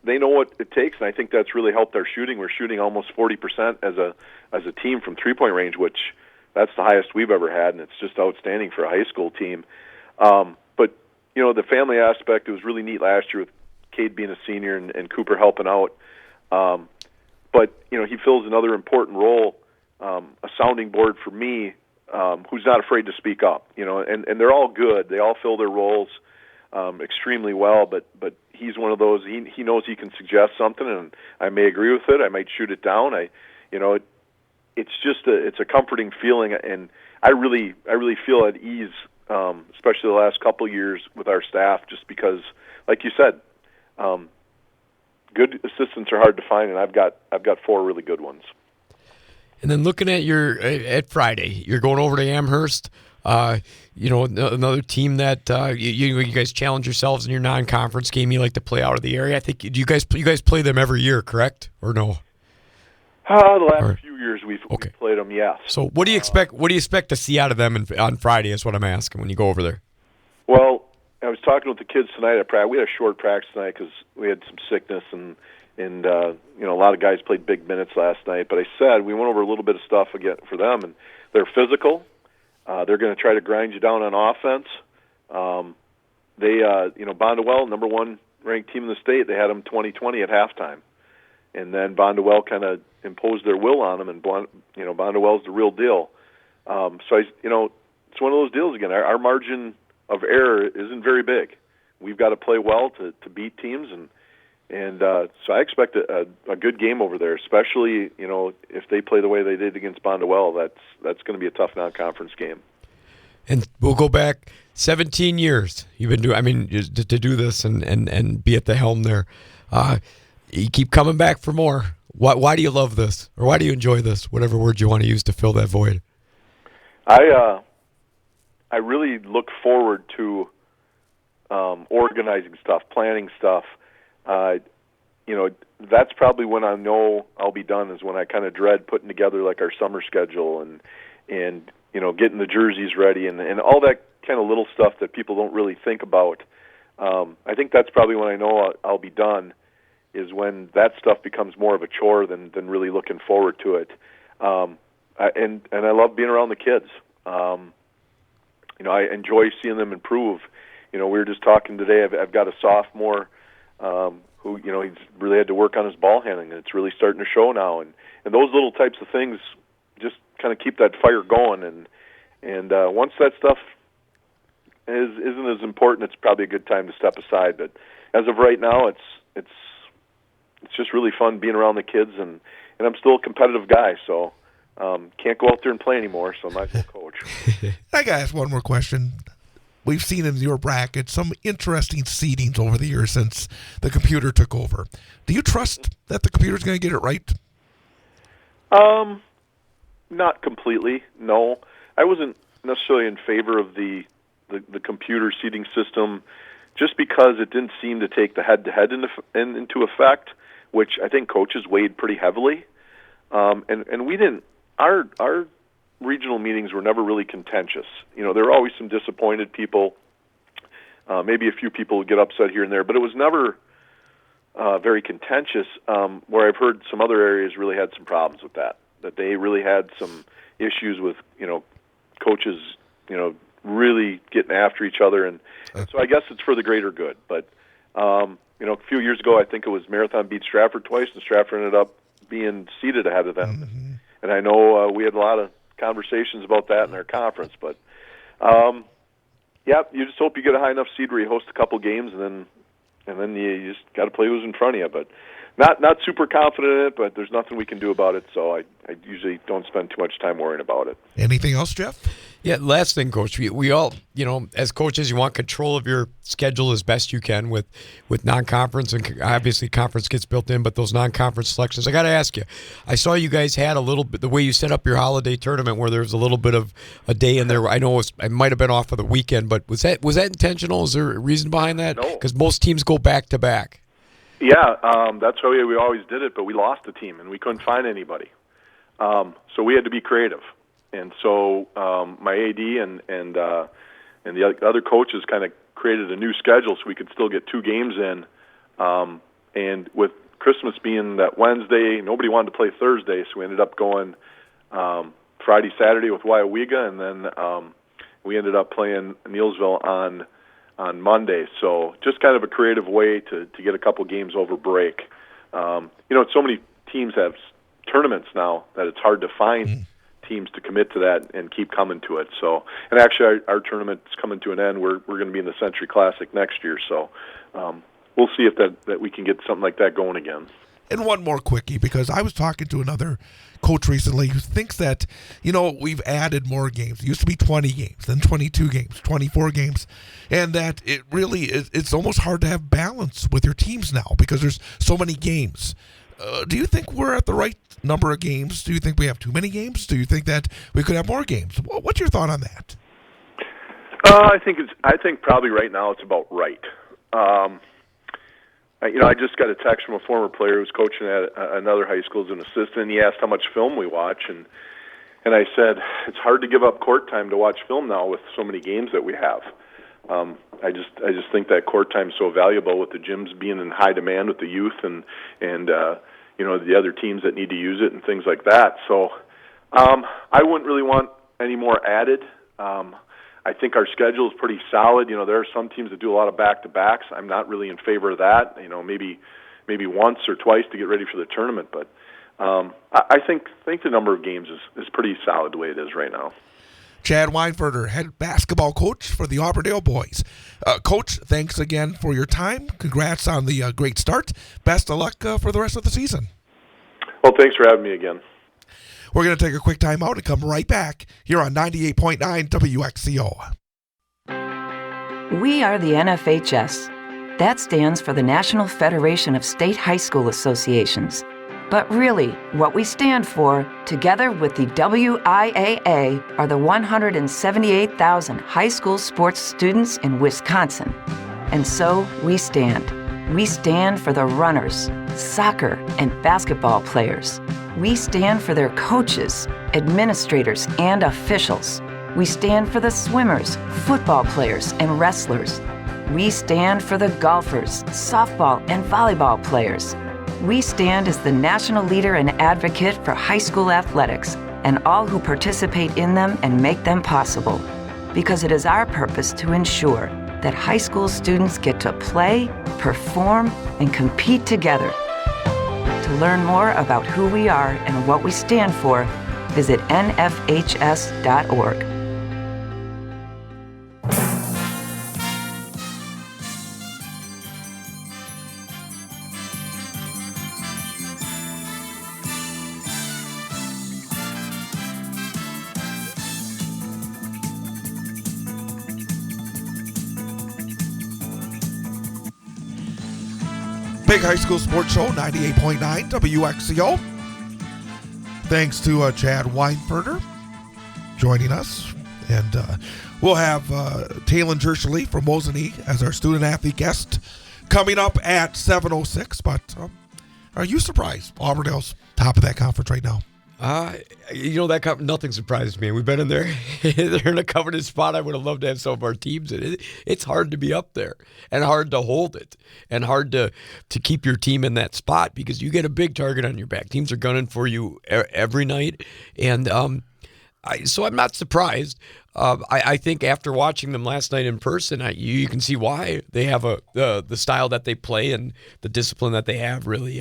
they know what it takes, and I think that's really helped our shooting. We're shooting almost 40% as a team from three-point range, which that's the highest we've ever had, and it's just outstanding for a high school team. But the family aspect, it was really neat last year with Cade being a senior and Cooper helping out. But he fills another important role, a sounding board for me, who's not afraid to speak up. And they're all good. They all fill their roles extremely well. But he's one of those. He knows he can suggest something, and I may agree with it. I might shoot it down. It's just it's a comforting feeling, and I really feel at ease, especially the last couple of years with our staff, just because, like you said. Good assistants are hard to find, and I've got 4 really good ones. And then looking at Friday, you're going over to Amherst. Another team that you guys challenge yourselves in your non-conference game. You like to play out of the area. I think you guys play them every year, correct or no? The last few years we've played them, yes. So what do you expect? What do you expect to see out of them on Friday? Is what I'm asking when you go over there. Well, I was talking with the kids tonight at practice. We had a short practice tonight because we had some sickness, and a lot of guys played big minutes last night. But I said we went over a little bit of stuff again for them, and they're physical. They're going to try to grind you down on offense. Bondwell, number 1 ranked team in the state, they had them 20-20 at halftime, and then Bondwell kind of imposed their will on them, and Bondwell's the real deal. It's one of those deals again. Our margin of error isn't very big. We've got to play well to beat teams, and so I expect a good game over there, especially if they play the way they did against Bondwell. That's going to be a tough non-conference game. And we'll go back 17 years. You've been doing. I mean, to do this and be at the helm there. You keep coming back for more. Why do you love this, or why do you enjoy this? Whatever word you want to use to fill that void. I really look forward to organizing stuff, planning stuff. That's probably when I know I'll be done, is when I kind of dread putting together like our summer schedule and getting the jerseys ready and all that kind of little stuff that people don't really think about. I think that's probably when I know I'll be done, is when that stuff becomes more of a chore than really looking forward to it. And I love being around the kids. I enjoy seeing them improve. We were just talking today. I've got a sophomore who he's really had to work on his ball handling, and it's really starting to show now. And those little types of things just kind of keep that fire going. And once that stuff isn't as important, it's probably a good time to step aside. But as of right now, it's just really fun being around the kids, and I'm still a competitive guy, so. Can't go out there and play anymore, so I might as well coach. I got to ask one more question. We've seen in your bracket some interesting seedings over the years since the computer took over. Do you trust that the computer's going to get it right? Not completely, no. I wasn't necessarily in favor of the computer seeding system just because it didn't seem to take the head-to-head into effect, which I think coaches weighed pretty heavily. And we didn't. Our regional meetings were never really contentious. There were always some disappointed people. Maybe a few people would get upset here and there, but it was never very contentious. Where I've heard some other areas really had some problems with that they really had some issues with coaches really getting after each other, and so I guess it's for the greater good. But a few years ago, I think it was Marathon beat Stratford twice, and Stratford ended up being seated ahead of them. Mm-hmm. And I know we had a lot of conversations about that in our conference, but you just hope you get a high enough seed where you host a couple games, and then you just got to play who's in front of you. But not super confident in it, but there's nothing we can do about it, so I usually don't spend too much time worrying about it. Anything else, Jeff? Yeah, last thing, Coach. We all, as coaches, you want control of your schedule as best you can with non-conference, and obviously conference gets built in, but those non-conference selections. I got to ask you, I saw you guys had a little bit, the way you set up your holiday tournament where there was a little bit of a day in there. I know it might have been off of the weekend, but was that intentional? Is there a reason behind that? No. Because most teams go back-to-back. Yeah, that's how we always did it, but we lost the team, and we couldn't find anybody. So we had to be creative. And so my AD and the other coaches kind of created a new schedule so we could still get 2 games in. And with Christmas being that Wednesday, nobody wanted to play Thursday, so we ended up going Friday, Saturday with Wyowega, and then we ended up playing Neillsville on Monday. So just kind of a creative way to get a couple games over break. So many teams have tournaments now that it's hard to find teams to commit to that and keep coming to it. So, and actually our tournament's coming to an end. We're going to be in the Century Classic next year. So we'll see if that we can get something like that going again. And one more quickie, because I was talking to another coach recently who thinks that, we've added more games. It used to be 20 games, then 22 games, 24 games, and that it really is, it's almost hard to have balance with your teams now because there's so many games. Do you think we're at the right number of games? Do you think we have too many games? Do you think that we could have more games? What's your thought on that? I think probably right now it's about right. I just got a text from a former player who's coaching at another high school as an assistant, and he asked how much film we watch, and I said it's hard to give up court time to watch film now with so many games that we have. I just think that court time is so valuable with the gyms being in high demand with the youth and the other teams that need to use it and things like that. So I wouldn't really want any more added. I think our schedule is pretty solid. There are some teams that do a lot of back-to-backs. I'm not really in favor of that. Maybe once or twice to get ready for the tournament. But I think the number of games is pretty solid the way it is right now. Chad Weinfurter, head basketball coach for the Auburndale boys. Coach, thanks again for your time. Congrats on the great start. Best of luck for the rest of the season. Well, thanks for having me again. We're going to take a quick time out and come right back here on 98.9 WXCO. We are the NFHS. That stands for the National Federation of State High School Associations. But really, what we stand for, together with the WIAA, are the 178,000 high school sports students in Wisconsin. And so we stand. We stand for the runners, soccer and basketball players. We stand for their coaches, administrators, and officials. We stand for the swimmers, football players, and wrestlers. We stand for the golfers, softball, and volleyball players. We stand as the national leader and advocate for high school athletics and all who participate in them and make them possible. Because it is our purpose to ensure that high school students get to play, perform, and compete together. To learn more about who we are and what we stand for, visit nfhs.org. Big High School Sports Show, 98.9 WXCO. Thanks to Chad Weinfurter joining us. And we'll have Talon Jershely from Mosinee as our student-athlete guest coming up at 7:06. But are you surprised Auburndale's top of that conference right now? Nothing surprises me. We've been in there. They're in a coveted spot. I would have loved to have some of our teams in it. It's hard to be up there and hard to hold it and hard to keep your team in that spot because you get a big target on your back. Teams are gunning for you every night. And so I'm not surprised. I think after watching them last night in person, you can see why they have the style that they play and the discipline that they have really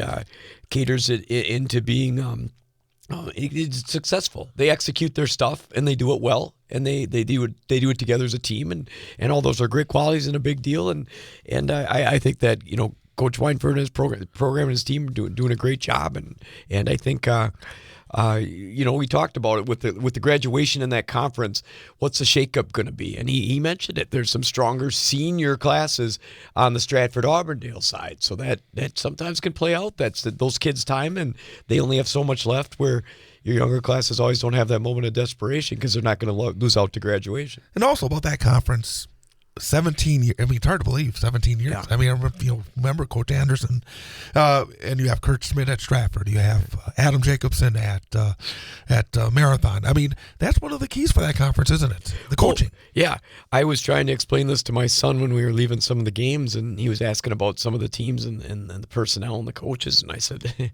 caters it into being it's successful. They execute their stuff and they do it well, and they do it together as a team, and all those are great qualities and a big deal. And I think that Coach Weinfurter and his program and his team are doing a great job, and I think we talked about it with the graduation in that conference. What's the shakeup going to be? And he mentioned it. There's some stronger senior classes on the Stratford Auburndale side, so that sometimes can play out. That's those kids' time, and they only have so much left. Where your younger classes always don't have that moment of desperation because they're not going to lose out to graduation. And also about that conference, 17 years. I mean, it's hard to believe, 17 years. Yeah. I mean, remember Coach Anderson, and you have Kurt Schmidt at Stratford. You have Adam Jacobson at Marathon. I mean, that's one of the keys for that conference, isn't it? The coaching. Yeah. I was trying to explain this to my son when we were leaving some of the games, and he was asking about some of the teams and the personnel and the coaches. And I said,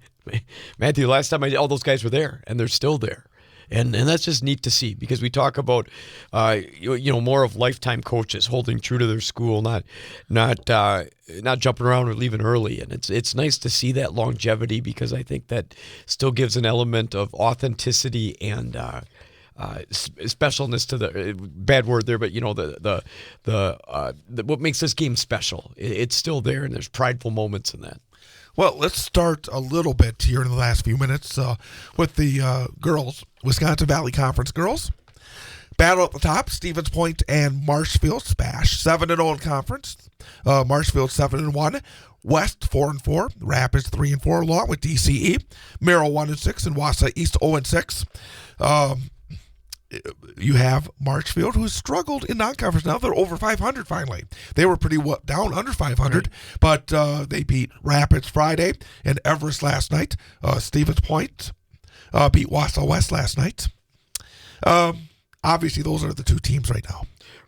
Matthew, last time all those guys were there, and they're still there. And that's just neat to see, because we talk about more of lifetime coaches holding true to their school, not jumping around or leaving early. And it's nice to see that longevity, because I think that still gives an element of authenticity and specialness to the bad word there, but the what makes this game special. It's still there, and there's prideful moments in that. Well, let's start a little bit here in the last few minutes with the girls, Wisconsin Valley Conference girls. Battle at the top, Stevens Point and Marshfield Spash, 7-0 in conference. Marshfield 7-1. West 4-4. Rapids 3-4, along with DCE. Merrill 1-6, and Wausau East 0-6. You have Marshfield, who's struggled in non-conference. Now they're over 500 finally. They were pretty down under 500, but they beat Rapids Friday and Everest last night. Stevens Point beat Wausau West last night. Obviously, those are the two teams right now.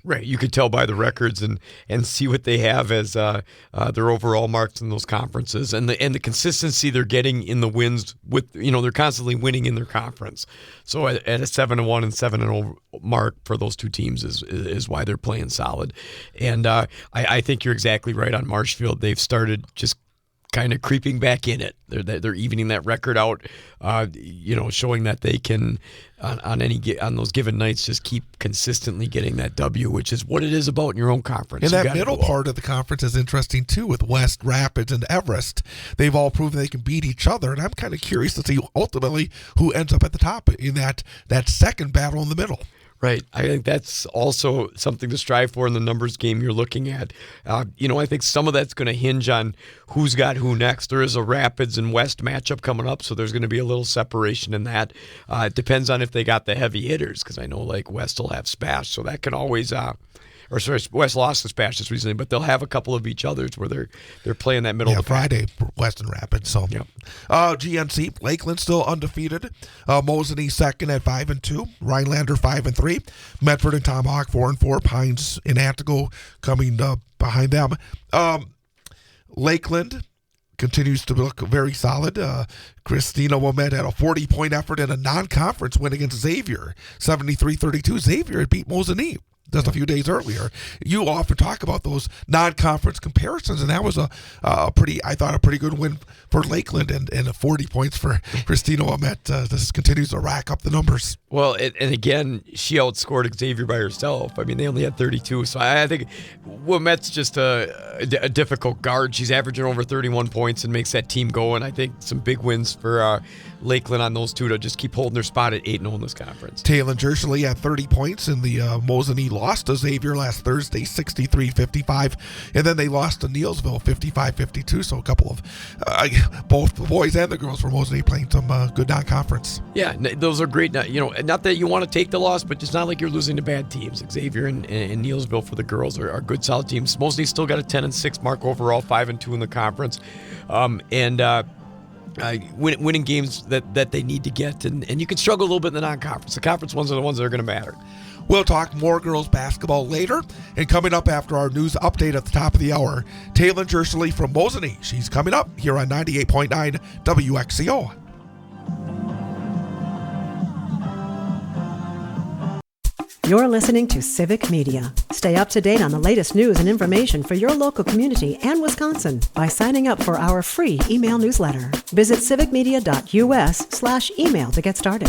Right, you could tell by the records and see what they have as their overall marks in those conferences, and the consistency they're getting in the wins. With they're constantly winning in their conference. So at a 7-1 and 7-0 mark for those two teams is why they're playing solid. And I think you're exactly right on Marshfield. They've started just kind of creeping back in it. They're evening that record out, showing that they can on those given nights just keep consistently getting that W, which is what it is about in your own conference. And that middle part of the conference is interesting too, with West, Rapids, and Everest. They've all proven they can beat each other, and I'm kind of curious to see ultimately who ends up at the top in that second battle in the middle. Right. I think that's also something to strive for in the numbers game you're looking at. I think some of that's going to hinge on who's got who next. There is a Rapids and West matchup coming up, so there's going to be a little separation in that. It depends on if they got the heavy hitters, because I know like West will have Spash, so that can always West lost the Spash this recently, but they'll have a couple of each others where they're playing that middle. Yeah, of the Friday, West and Rapids. So, GNC, Lakeland still undefeated. Mosinee second at 5-2. Rhinelander 5-3. Medford and Tomahawk 4-4. Pines and Antigo coming behind them. Lakeland continues to look very solid. Christina Womet had a 40-point effort in a non-conference win against Xavier, 73-32. Xavier had beat Mosinee just a few days earlier. You often talk about those non-conference comparisons, and that was a pretty good win for Lakeland, and 40 points for Christina Womet. This continues to rack up the numbers. Well, and again, she outscored Xavier by herself. I mean, they only had 32, so I think Womet's just a difficult guard. She's averaging over 31 points and makes that team go, and I think some big wins for Lakeland on those two to just keep holding their spot at 8-0 in this conference. Taylor Jersley had 30 points in the Mosinee lost to Xavier last Thursday, 63-55, and then they lost to Neilsville, 55-52. So a couple of both the boys and the girls from Mosinee playing some good non-conference. Yeah, those are great. Not that you want to take the loss, but it's not like you're losing to bad teams. Xavier and Neilsville for the girls are good, solid teams. Mosinee still got a 10-6 mark overall, 5-2 in the conference, winning games that they need to get, and you can struggle a little bit in the non-conference. The conference ones are the ones that are going to matter. We'll talk more girls basketball later, and coming up after our news update at the top of the hour, Taylor Jersley from Mosinee. She's coming up here on 98.9 WXCO. You're listening to Civic Media. Stay up to date on the latest news and information for your local community and Wisconsin by signing up for our free email newsletter. Visit civicmedia.us/email to get started.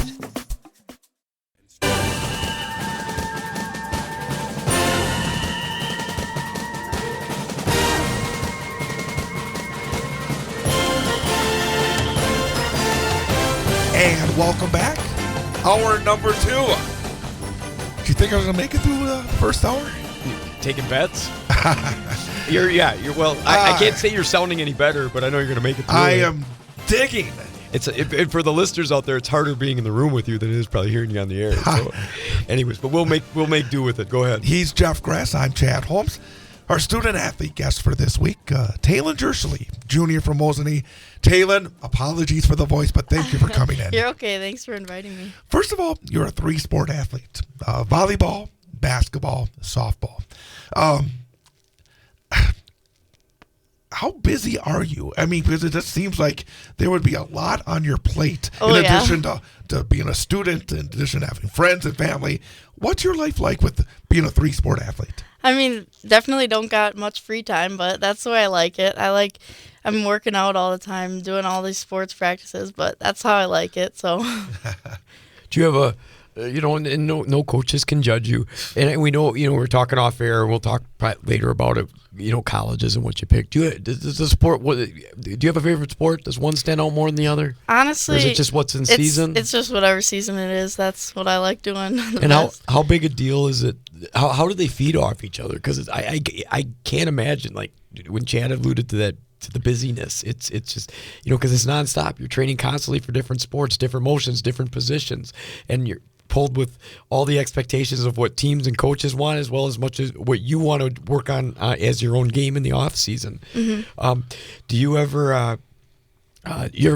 And welcome back. Hour number 2. Do you think I was going to make it through the first hour? Taking bets? I can't say you're sounding any better, but I know you're going to make it through. I am digging And for the listeners out there, it's harder being in the room with you than it is probably hearing you on the air. So, anyways, but we'll make do with it. Go ahead. He's Jeff Grass. I'm Chad Holmes. Our student-athlete guest for this week, Talon Jershely, junior from Mosinee. Talon, apologies for the voice, but thank you for coming in. You're okay. Thanks for inviting me. First of all, you're a three-sport athlete, volleyball, basketball, softball. How busy are you? I mean, because it just seems like there would be a lot on your plate in addition to being a student, in addition to having friends and family. What's your life like with being a three-sport athlete? I mean, definitely don't got much free time, but that's the way I like it. I'm working out all the time, doing all these sports practices, but that's how I like it. So, do you have a, and no coaches can judge you, and we know, we're talking off air, and we'll talk later about it, colleges and what you pick. Do you have a favorite sport? Does one stand out more than the other? Honestly, or is it just what's in season? It's just whatever season it is. That's what I like doing. And how big a deal is it? How do they feed off each other? Because I can't imagine, like when Chad alluded to that, to the busyness. It's just, because it's nonstop. You're training constantly for different sports, different motions, different positions, and you're pulled with all the expectations of what teams and coaches want, as well as much as what you want to work on as your own game in the off season. Mm-hmm. Do you ever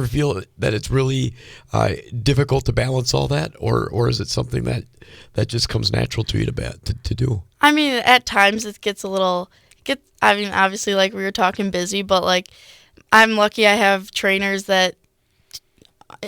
feel that it's really difficult to balance all that, or is it something that just comes natural to you to do? I mean, at times it gets obviously, like we were talking, busy, but like I'm lucky I have trainers that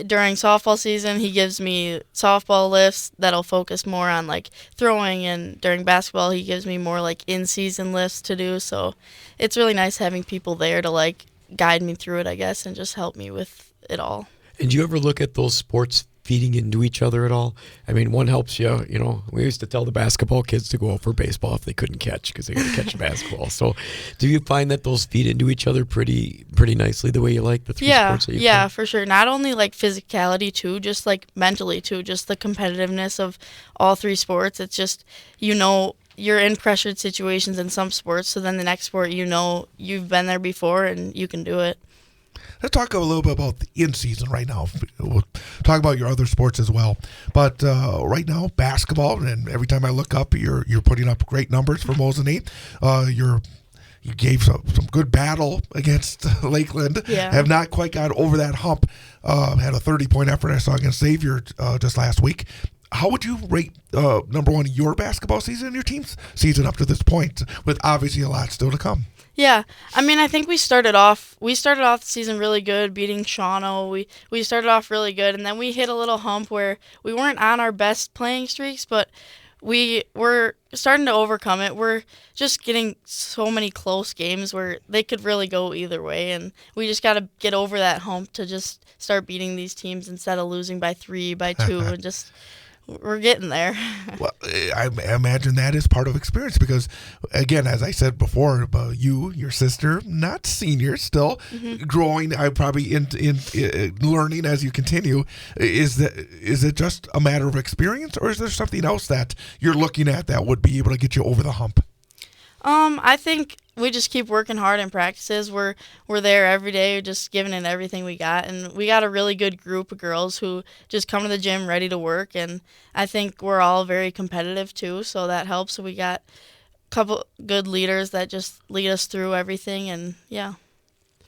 during softball season, he gives me softball lifts that'll focus more on like throwing, and during basketball, he gives me more like in-season lifts to do. So it's really nice having people there to like guide me through it, I guess, and just help me with it all. And do you ever look at those sports feeding into each other at all? I mean, one helps you, we used to tell the basketball kids to go out for baseball if they couldn't catch, because they got to catch basketball. So do you find that those feed into each other pretty nicely the way you like the three sports that you play? For sure. Not only like physicality too, just like mentally too, just the competitiveness of all three sports. It's just, you're in pressured situations in some sports, so then the next sport, you've been there before and you can do it. Let's talk a little bit about the in-season right now. We'll talk about your other sports as well. But right now, basketball, and every time I look up, you're putting up great numbers for Mosinee. You gave some good battle against Lakeland. Yeah. Have not quite got over that hump. Had a 30-point effort I saw against Xavier just last week. How would you rate, number one, your basketball season and your team's season up to this point, with obviously a lot still to come? Yeah, I mean, I think we started off the season really good, beating Shawano. We started off really good, and then we hit a little hump where we weren't on our best playing streaks, but we were starting to overcome it. We're just getting so many close games where they could really go either way, and we just got to get over that hump to just start beating these teams instead of losing by 3, by 2, and just... We're getting there. Well, I imagine that is part of experience because, again, as I said before, your sister, not senior, still growing, probably in learning as you continue. Is it just a matter of experience, or is there something else that you're looking at that would be able to get you over the hump? I think we just keep working hard in practices. We're there every day, just giving it everything we got, and we got a really good group of girls who just come to the gym ready to work, and I think we're all very competitive too, so that helps. So we got a couple good leaders that just lead us through everything, and yeah.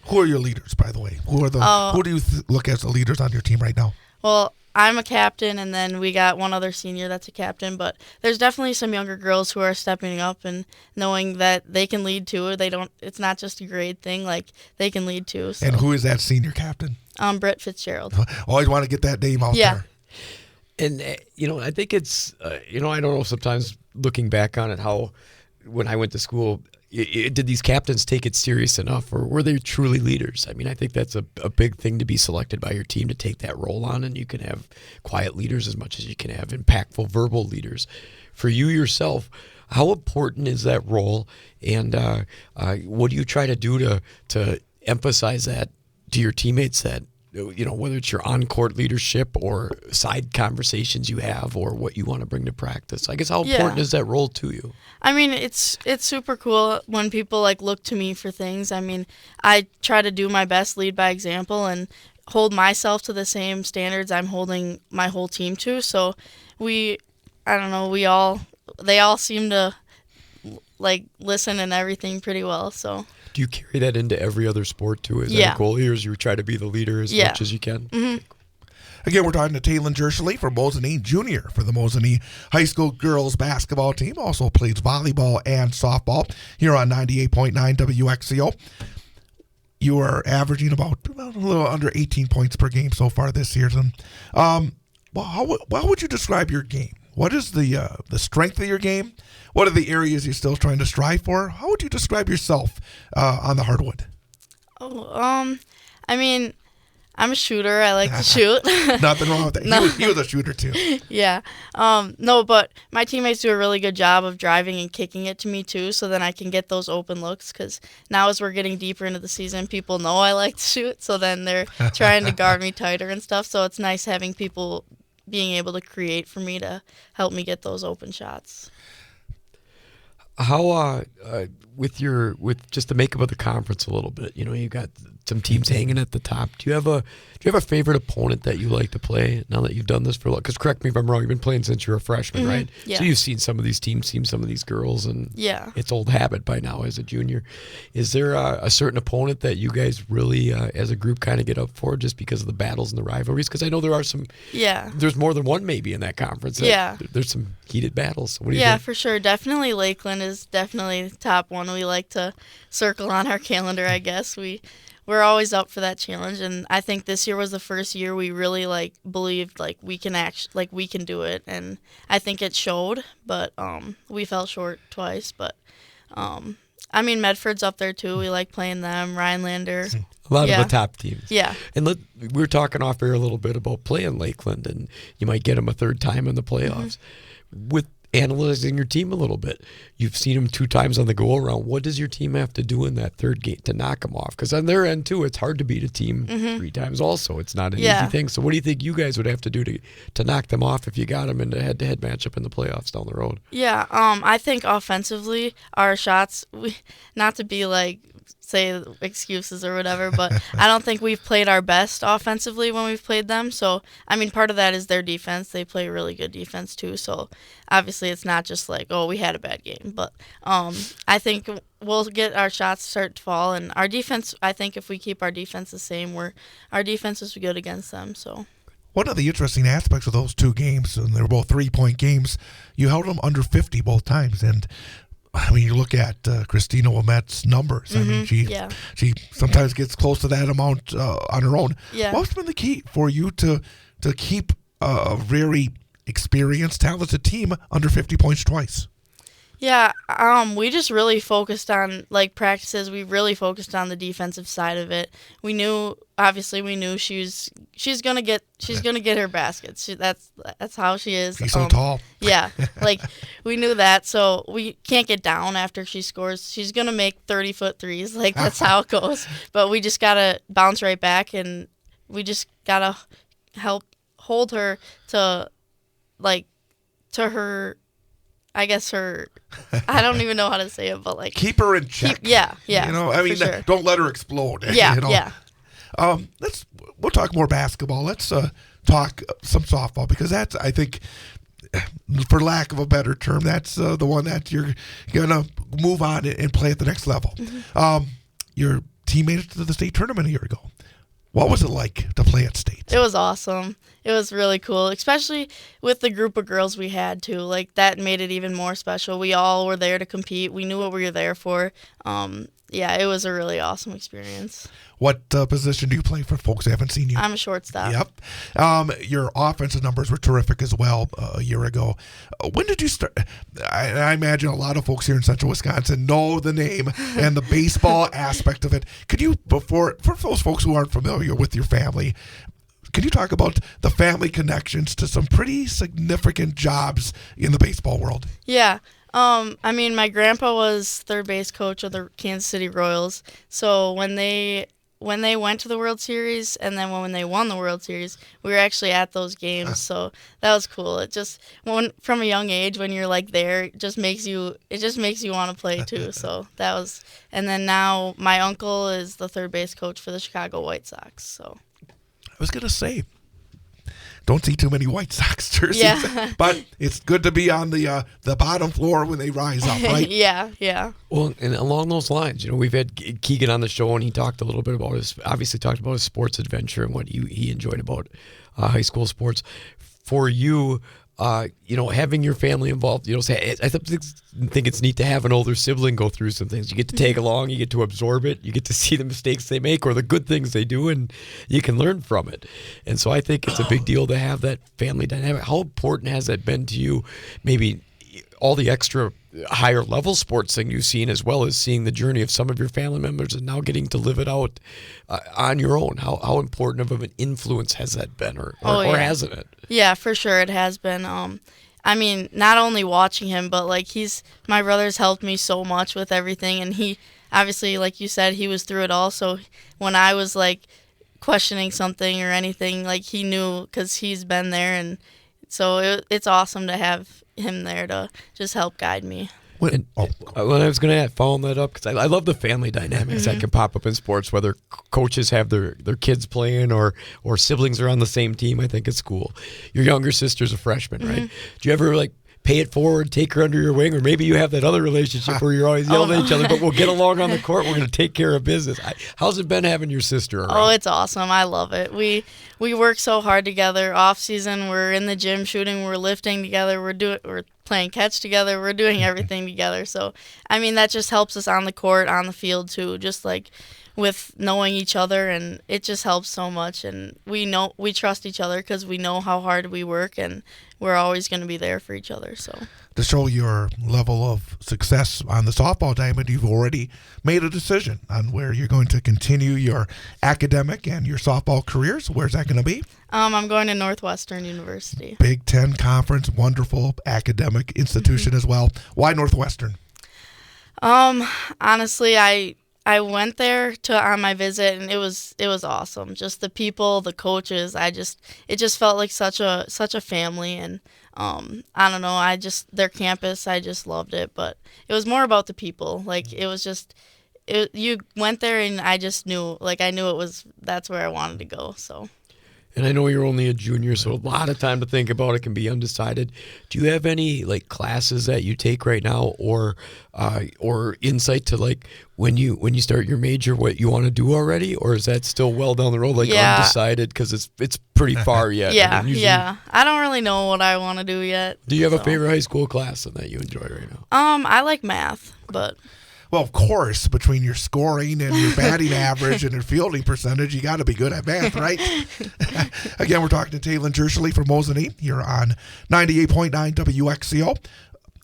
Who are your leaders, by the way? Who do you look as the leaders on your team right now? Well, I'm a captain, and then we got one other senior that's a captain, but there's definitely some younger girls who are stepping up and knowing that they can lead too. It's not just a grade thing, like they can lead too. So. And who is that senior captain? Britt Fitzgerald. Always want to get that name out there. And, I think it's, I don't know, sometimes looking back on it, how when I went to school, did these captains take it serious enough, or were they truly leaders? I mean, I think that's a big thing to be selected by your team to take that role on, and you can have quiet leaders as much as you can have impactful verbal leaders. For you yourself, how important is that role, and what do you try to do to emphasize that to your teammates, that whether it's your on-court leadership or side conversations you have or what you want to bring to practice? I guess how important is that role to you? I mean, it's super cool when people look to me for things. I mean, I try to do my best, lead by example, and hold myself to the same standards I'm holding my whole team to. So they all seem to like listen and everything pretty well. So Do you carry that into every other sport too? Is Yeah. that a goal here? Is you try to be the leader as much as you can? Mhm. Again, we're talking to Taylin Jershely from Mosinee Junior for the Mosinee High School girls basketball team. Also plays volleyball and softball here on 98.9 WXCO. You are averaging about a little under 18 points per game so far this season. Well, how would you describe your game? What is the strength of your game? What are the areas you're still trying to strive for? How would you describe yourself on the hardwood? I mean, I'm a shooter. I like to shoot. Nothing wrong with that. No. He was a shooter too. Yeah. No, but my teammates do a really good job of driving and kicking it to me too, so then I can get those open looks. Because now as we're getting deeper into the season, people know I like to shoot, so then they're trying to guard me tighter and stuff. So it's nice having people being able to create for me to help me get those open shots. How with just the makeup of the conference a little bit, you got some teams hanging at the top. Do you have a favorite opponent that you like to play now that you've done this for a lot? Because correct me if I'm wrong, you've been playing since you're a freshman, Mhm. right? Yeah. So you've seen some of these teams, seen some of these girls, and Yeah. it's old habit by now as a junior. Is there a certain opponent that you guys really, as a group, kind of get up for just because of the battles and the rivalries? Because I know there are some. Yeah. There's more than one maybe in that conference. Yeah. There's some heated battles. So what do you Yeah, think? for sure. Definitely Lakeland is definitely top one. We like to circle on our calendar, I guess. We're always up for that challenge, and I think this year was the first year we really believed we can do it, and I think it showed, but we fell short twice, but I mean Medford's up there too. We like playing them, Rhinelander. A lot Yeah. of the top teams. Yeah. And we were talking off air a little bit about playing Lakeland, and you might get them a third time in the playoffs. With analyzing your team a little bit, you've seen them 2 times on the go around. What does your team have to do in that third game to knock them off? Because on their end too, it's hard to beat a team 3 times. Also, it's not an easy thing. So what do you think you guys would have to do to knock them off if you got them in a head-to-head matchup in the playoffs down the road? Yeah, I think offensively, our shots, not to be say excuses or whatever, but I don't think we've played our best offensively when we've played them. So, I mean, part of that is their defense. They play really good defense too. So, obviously, it's not just we had a bad game. But I think we'll get our shots start to fall. And our defense, I think if we keep our defense the same, our defense is good against them. So. One of the interesting aspects of those 2 games, and they were both 3-point games, you held them under 50 both times. And I mean, you look at Christina Ouimette's numbers. I mean, she sometimes gets close to that amount on her own. Yeah. What's been the key for you to keep a very experienced, talented team under 50 points twice? Yeah, we just really focused on practices. We really focused on the defensive side of it. We knew she's gonna get her baskets. That's how she is. She's so tall. Yeah, we knew that, so we can't get down after she scores. She's gonna make 30-foot threes. That's how it goes. But we just gotta bounce right back, and we just gotta help hold her to her. I guess I don't even know how to say it, but keep her in check. Yeah. I mean, sure. Don't let her explode. Yeah, yeah. We'll talk more basketball. Let's talk some softball, because that's, I think, for lack of a better term, that's the one that you're gonna move on and play at the next level. Your team made it to the state tournament a year ago. What was it like to play at state? It was awesome. It was really cool, especially with the group of girls we had too. That made it even more special. We all were there to compete. We knew what we were there for. It was a really awesome experience. What position do you play for folks who haven't seen you? I'm a shortstop. Yep. Your offensive numbers were terrific as well a year ago. When did you start? I imagine a lot of folks here in central Wisconsin know the name and the baseball aspect of it. Could you, for those folks who aren't familiar with your family, can you talk about the family connections to some pretty significant jobs in the baseball world? Yeah. I mean, my grandpa was third base coach of the Kansas City Royals. So when they went to the World Series, and then when they won the World Series, we were actually at those games. So that was cool. It just, from a young age, when you're there, it just makes you want to play too. So that was, and then now my uncle is the third base coach for the Chicago White Sox. So. was going to say, don't see too many White Sox jerseys, Yeah. but it's good to be on the bottom floor when they rise up, right? Yeah. Well, and along those lines, we've had Keegan on the show, and he talked a little bit about his sports adventure and what he enjoyed about high school sports. For you, having your family involved, I think it's neat to have an older sibling go through some things. You get to tag along, you get to absorb it, you get to see the mistakes they make or the good things they do, and you can learn from it. And so I think it's a big deal to have that family dynamic. How important has that been to you? Maybe all the extra higher level sports thing you've seen, as well as seeing the journey of some of your family members and now getting to live it out on your own. How important of an influence has that been, or hasn't it? Yeah, for sure it has been. I mean, not only watching him, but like my brother's helped me so much with everything, and he obviously, like you said, he was through it all. So when I was like questioning something or anything, like he knew because he's been there, and so it's awesome to have him there to just help guide me. When I was going to follow that up, because I love the family dynamics that can pop up in sports, whether coaches have their kids playing or siblings are on the same team. I think it's cool. Your younger sister's a freshman, right? Do you ever pay it forward, take her under your wing, or maybe you have that other relationship where you're always yelling at each other, but we'll get along on the court. We're going to take care of business. How's it been having your sister around? Oh, it's awesome. I love it. We work so hard together. Off season, we're in the gym shooting, we're lifting together, we're playing catch together, we're doing everything together. So, I mean, that just helps us on the court, on the field too, just like with knowing each other, and it just helps so much. And we trust each other because we know how hard we work, and we're always going to be there for each other. So to show your level of success on the softball diamond, you've already made a decision on where you're going to continue your academic and your softball careers. Where's that going to be? I'm going to Northwestern University. Big Ten Conference, wonderful academic institution as well. Why Northwestern? Honestly, I went there on my visit, and it was awesome. Just the people, the coaches. It just felt like such a family, and I don't know. Their campus, I just loved it. But it was more about the people. Like it was just, you went there, and I just knew. Like I knew that's where I wanted to go. So. And I know you're only a junior, so a lot of time to think about it, can be undecided. Do you have any classes that you take right now, or insight to when you start your major, what you want to do already, or is that still well down the road, undecided because it's pretty far yet? Yeah. I don't really know what I want to do yet. Do you have a favorite high school class that you enjoy right now? I like math, but. Well, of course, between your scoring and your batting average and your fielding percentage, you got to be good at math, right? Again, we're talking to Taylor Jershely from Mosinee here on 98.9 WXCO.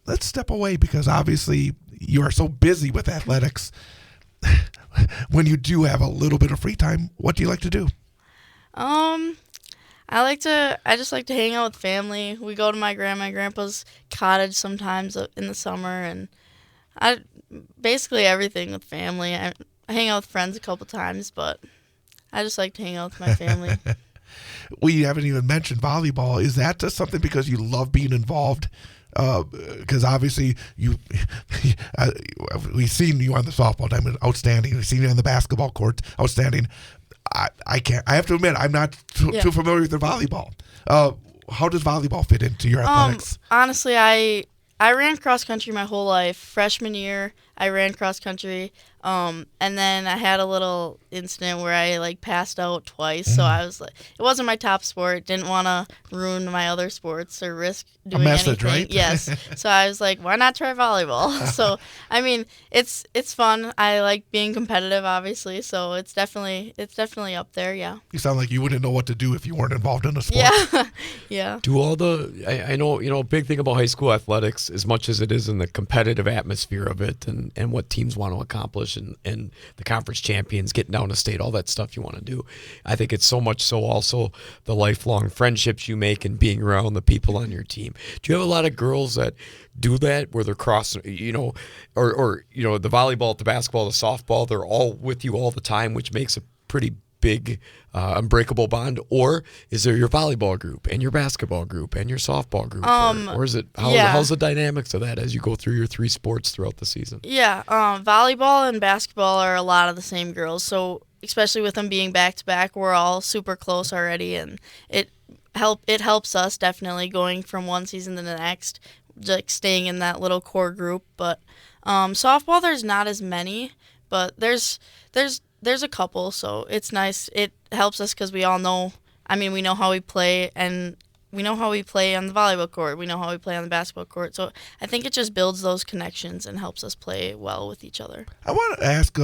Let's step away because obviously you are so busy with athletics. When you do have a little bit of free time, what do you like to do? I just like to hang out with family. We go to my grandma and grandpa's cottage sometimes in the summer, and basically everything with family. I hang out with friends a couple times, but I just like to hang out with my family. We haven't even mentioned volleyball. Is that just something because you love being involved? Because obviously we've seen you on the softball diamond, outstanding. We've seen you on the basketball court, outstanding. I have to admit, I'm not too familiar with the volleyball. How does volleyball fit into your athletics? Honestly, I ran cross country my whole life. Freshman year, I ran cross country, and then I had a little incident where I passed out twice. So I was it wasn't my top sport. Didn't want to ruin my other sports or risk doing anything. Right? Yes. So I was like, why not try volleyball? So I mean, it's fun. I like being competitive, obviously. So it's definitely up there. Yeah. You sound like you wouldn't know what to do if you weren't involved in a sport. Yeah. Do all I know, a big thing about high school athletics, as much as it is in the competitive atmosphere of it and what teams want to accomplish and the conference champions, getting down to state, all that stuff you want to do. I think it's so much so also the lifelong friendships you make and being around the people on your team. Do you have a lot of girls that do that where they're cross, or the volleyball, the basketball, the softball, they're all with you all the time, which makes a pretty big unbreakable bond? Or is there your volleyball group and your basketball group and your softball group, or is it how's the dynamics of that as you go through your three sports throughout the season? Volleyball and basketball are a lot of the same girls, so especially with them being back to back, we're all super close already, and it helps us definitely going from one season to the next, like staying in that little core group. But softball, there's not as many, but there's a couple, so it's nice. It helps us because we all know. I mean, we know how we play, and we know how we play on the volleyball court. We know how we play on the basketball court. So I think it just builds those connections and helps us play well with each other. I want to ask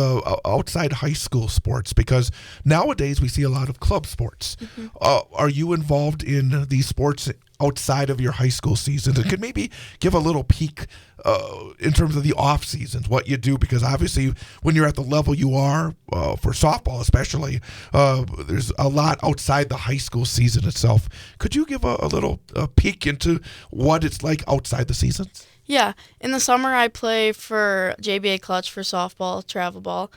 outside high school sports, because nowadays we see a lot of club sports. Mm-hmm. Are you involved in these sports outside of your high school seasons? And could maybe give a little peek in terms of the off seasons, what you do, because obviously when you're at the level you are for softball especially, there's a lot outside the high school season itself. Could you give a little peek into what it's like outside the seasons? Yeah, in the summer I play for JBA Clutch for softball, travel ball.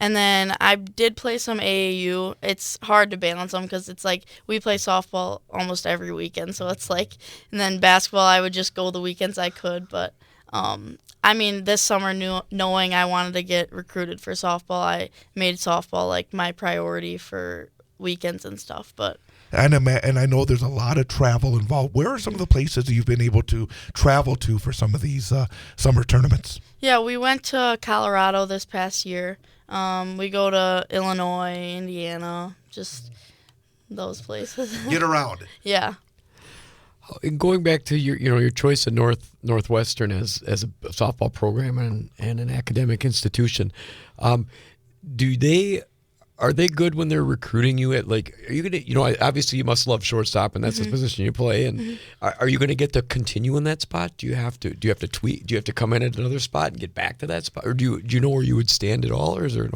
And then I did play some AAU. It's hard to balance them because it's like we play softball almost every weekend. So it's like, and then basketball, I would just go the weekends I could. But, I mean, this summer, knowing I wanted to get recruited for softball, I made softball like my priority for weekends and stuff. But And I know there's a lot of travel involved. Where are some of the places you've been able to travel to for some of these summer tournaments? Yeah, we went to Colorado this past year. We go to Illinois, Indiana, just those places. Get around. Yeah. And going back to your choice of Northwestern as a softball program and an academic institution, are they good when they're recruiting you at, like, are you gonna, obviously you must love shortstop and that's the position you play, and are you gonna get to continue in that spot? Do you have to tweet? Do you have to come in at another spot and get back to that spot, or do you know where you would stand at all, or is there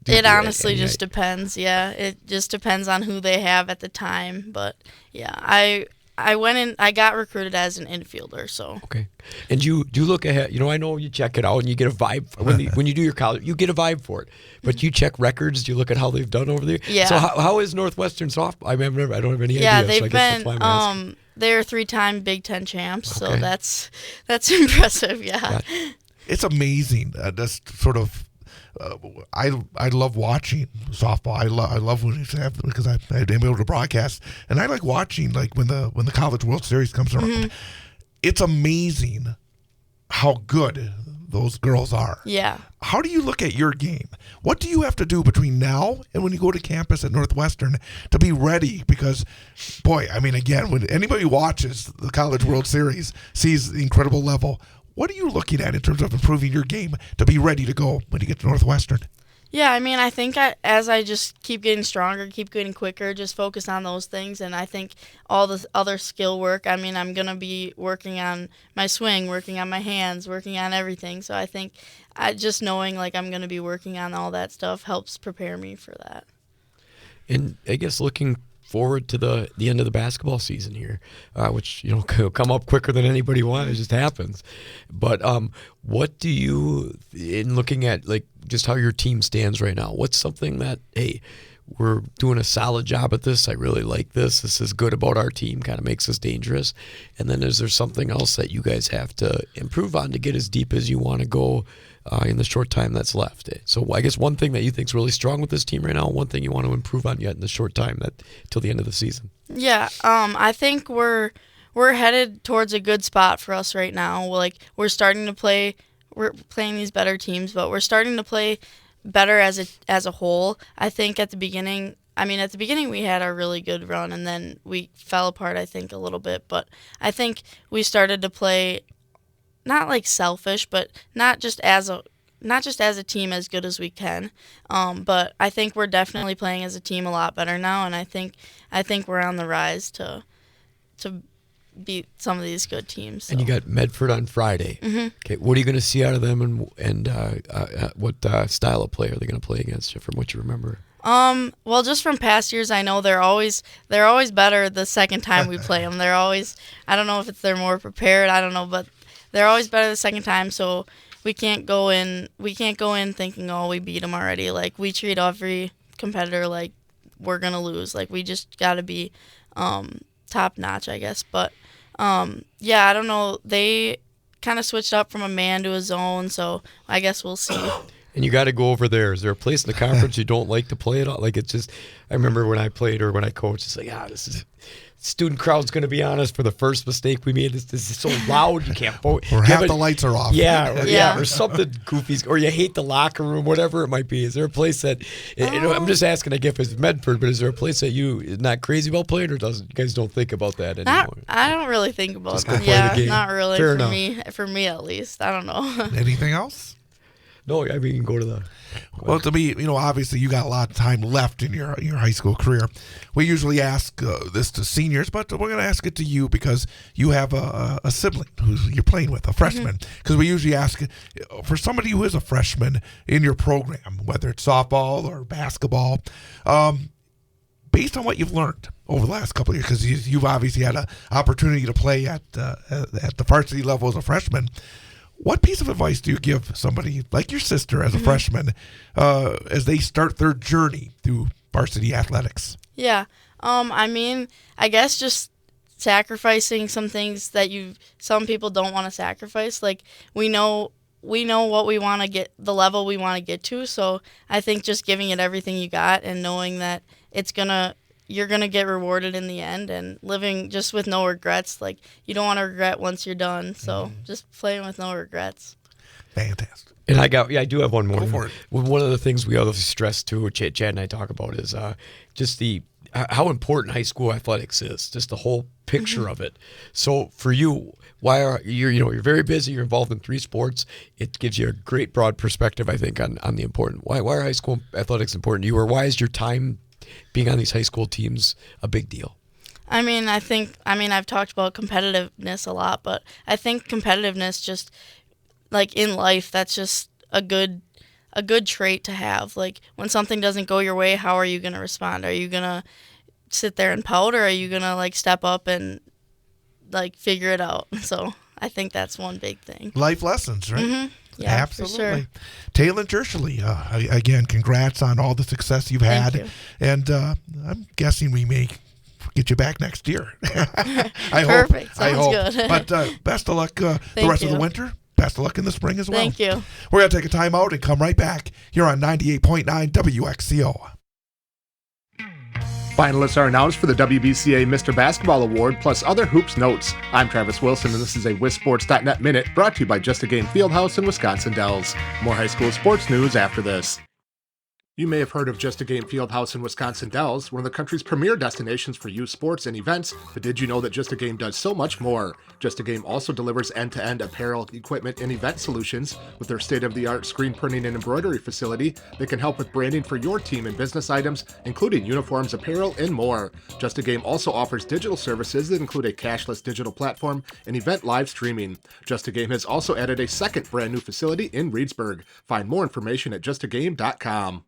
It honestly just depends. Yeah, it just depends on who they have at the time. But yeah, I went in. I got recruited as an infielder. So okay. And do you look ahead? I know you check it out and you get a vibe when you do your college. You get a vibe for it, but you check records. Do you look at how they've done over there? Yeah. So how is Northwestern softball? I don't have any idea. Yeah, they've so I guess that's why I'm asking. been. They're 3-time Big Ten champs. Okay. So that's impressive. Yeah. It's amazing. That's sort of. I love watching softball. I love when it's happening because I'm able to broadcast, and I like watching like when the College World Series comes around. It's amazing how good those girls are. Yeah. How do you look at your game? What do you have to do between now and when you go to campus at Northwestern to be ready? Because, boy, I mean, again, when anybody watches the College World Series, sees the incredible level. What are you looking at in terms of improving your game to be ready to go when you get to Northwestern? Yeah, I mean, I think as I just keep getting stronger, keep getting quicker, just focus on those things. And I think all the other skill work, I mean, I'm going to be working on my swing, working on my hands, working on everything. So I think just knowing like I'm going to be working on all that stuff helps prepare me for that. And I guess looking forward to the end of the basketball season here, which will come up quicker than anybody wants. It just happens. But what do you, in looking at like just how your team stands right now, what's something that, hey, we're doing a solid job at this, I really like this, this is good about our team, kind of makes us dangerous, and then is there something else that you guys have to improve on to get as deep as you want to go in the short time that's left? So I guess one thing that you think is really strong with this team right now, and one thing you want to improve on yet in the short time till the end of the season. Yeah, I think we're headed towards a good spot for us right now. We're starting to play. We're playing these better teams, but we're starting to play better as a whole. I think at the beginning we had a really good run, and then we fell apart, I think, a little bit. But I think we started to play not like selfish, but not just as a team as good as we can. But I think we're definitely playing as a team a lot better now, and I think we're on the rise to beat some of these good teams. So. And you got Medford on Friday. Mm-hmm. Okay, what are you going to see out of them, and what style of play are they going to play against you, from what you remember? Well, just from past years, I know they're always better the second time we play them. They're always, I don't know if they're more prepared, I don't know, but they're always better the second time. So we can't go in thinking, oh, we beat them already. Like, we treat every competitor like we're gonna lose. Like, we just got to be top notch, I guess. But yeah, I don't know. They kind of switched up from a man to a zone, so I guess we'll see. And you got to go over there. Is there a place in the conference you don't like to play at all? Like, it's just, I remember when I played or when I coached, it's like, this is, student crowd's going to be on us for the first mistake we made. This is so loud, you can't vote. Or half the lights are off. Yeah, or something goofy, or you hate the locker room, whatever it might be. Is there a place that, I'm just asking, I guess it's Medford, but is there a place that you not crazy about playing, or you guys don't think about that anymore? I don't really think about Just that. go play the game. Not really. Fair enough. For me at least. I don't know. Anything else? No, I mean, you can go to the... Well, to me, obviously you got a lot of time left in your high school career. We usually ask this to seniors, but we're going to ask it to you because you have a sibling who you're playing with, a freshman. Because we usually ask for somebody who is a freshman in your program, whether it's softball or basketball, based on what you've learned over the last couple of years, because you've obviously had an opportunity to play at the varsity level as a freshman. What piece of advice do you give somebody like your sister as a freshman as they start their journey through varsity athletics? Yeah. I mean, I guess just sacrificing some things that some people don't want to sacrifice. Like, we know what we want to get, the level we want to get to. So I think just giving it everything you got and knowing that you're going to get rewarded in the end, and living just with no regrets. Like, you don't want to regret once you're done. So just playing with no regrets. Fantastic. And I do have one more. Go for it. One of the things we always stress too, Chad and I talk about, is just how important high school athletics is, just the whole picture of it. So for you, you're very busy, you're involved in 3 sports. It gives you a great broad perspective, I think, on the important. Why are high school athletics important to you, or why is your time being on these high school teams a big deal? I've talked about competitiveness a lot, but I think competitiveness, just like in life, that's just a good trait to have. Like, when something doesn't go your way, how are you going to respond? Are you going to sit there and pout, or are you going to step up and figure it out? So I think that's one big thing. Life lessons, right? Mm-hmm. Yeah, absolutely. for sure. Taylor Jershely, again, congrats on all the success you've had. Thank you. And I'm guessing we may get you back next year. I Perfect. hope. Sounds good. But best of luck the rest of the winter. Best of luck in the spring as well. Thank you. We're going to take a time out and come right back here on 98.9 WXCO. Finalists are announced for the WBCA Mr. Basketball Award, plus other hoops notes. I'm Travis Wilson, and this is a WisSports.net Minute brought to you by Just a Game Fieldhouse in Wisconsin Dells. More high school sports news after this. You may have heard of Just a Game Fieldhouse in Wisconsin Dells, one of the country's premier destinations for youth sports and events, but did you know that Just a Game does so much more? Just a Game also delivers end-to-end apparel, equipment, and event solutions with their state-of-the-art screen printing and embroidery facility that can help with branding for your team and business items, including uniforms, apparel, and more. Just a Game also offers digital services that include a cashless digital platform and event live streaming. Just a Game has also added a second brand new facility in Reedsburg. Find more information at justagame.com.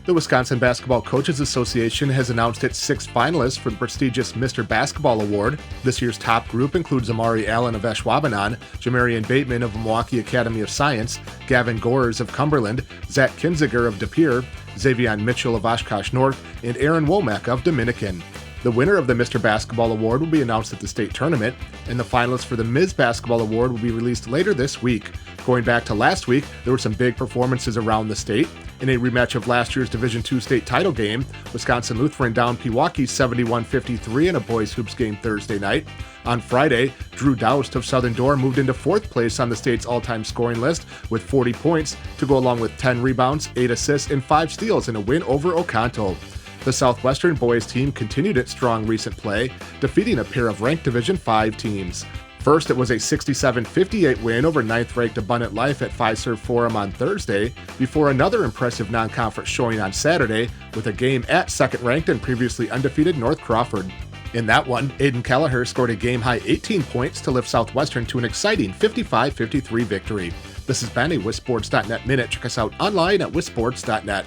The Wisconsin Basketball Coaches Association has announced its 6 finalists for the prestigious Mr. Basketball Award. This year's top group includes Amari Allen of Ashwaubenon, Jamarian Bateman of Milwaukee Academy of Science, Gavin Gores of Cumberland, Zach Kinziger of De Pere, Xavion Mitchell of Oshkosh North, and Aaron Womack of Dominican. The winner of the Mr. Basketball Award will be announced at the state tournament, and the finalists for the Ms. Basketball Award will be released later this week. Going back to last week, there were some big performances around the state. In a rematch of last year's Division II state title game, Wisconsin Lutheran downed Pewaukee 71-53 in a boys hoops game Thursday night. On Friday, Drew Doust of Southern Door moved into 4th place on the state's all-time scoring list with 40 points to go along with 10 rebounds, 8 assists, and 5 steals in a win over Oconto. The Southwestern boys team continued its strong recent play, defeating a pair of ranked Division V teams. First, it was a 67-58 win over 9th-ranked Abundant Life at Fiserv Forum on Thursday, before another impressive non-conference showing on Saturday with a game at 2nd-ranked and previously undefeated North Crawford. In that one, Aiden Kelleher scored a game-high 18 points to lift Southwestern to an exciting 55-53 victory. This has been a WisSports.net Minute. Check us out online at WisSports.net.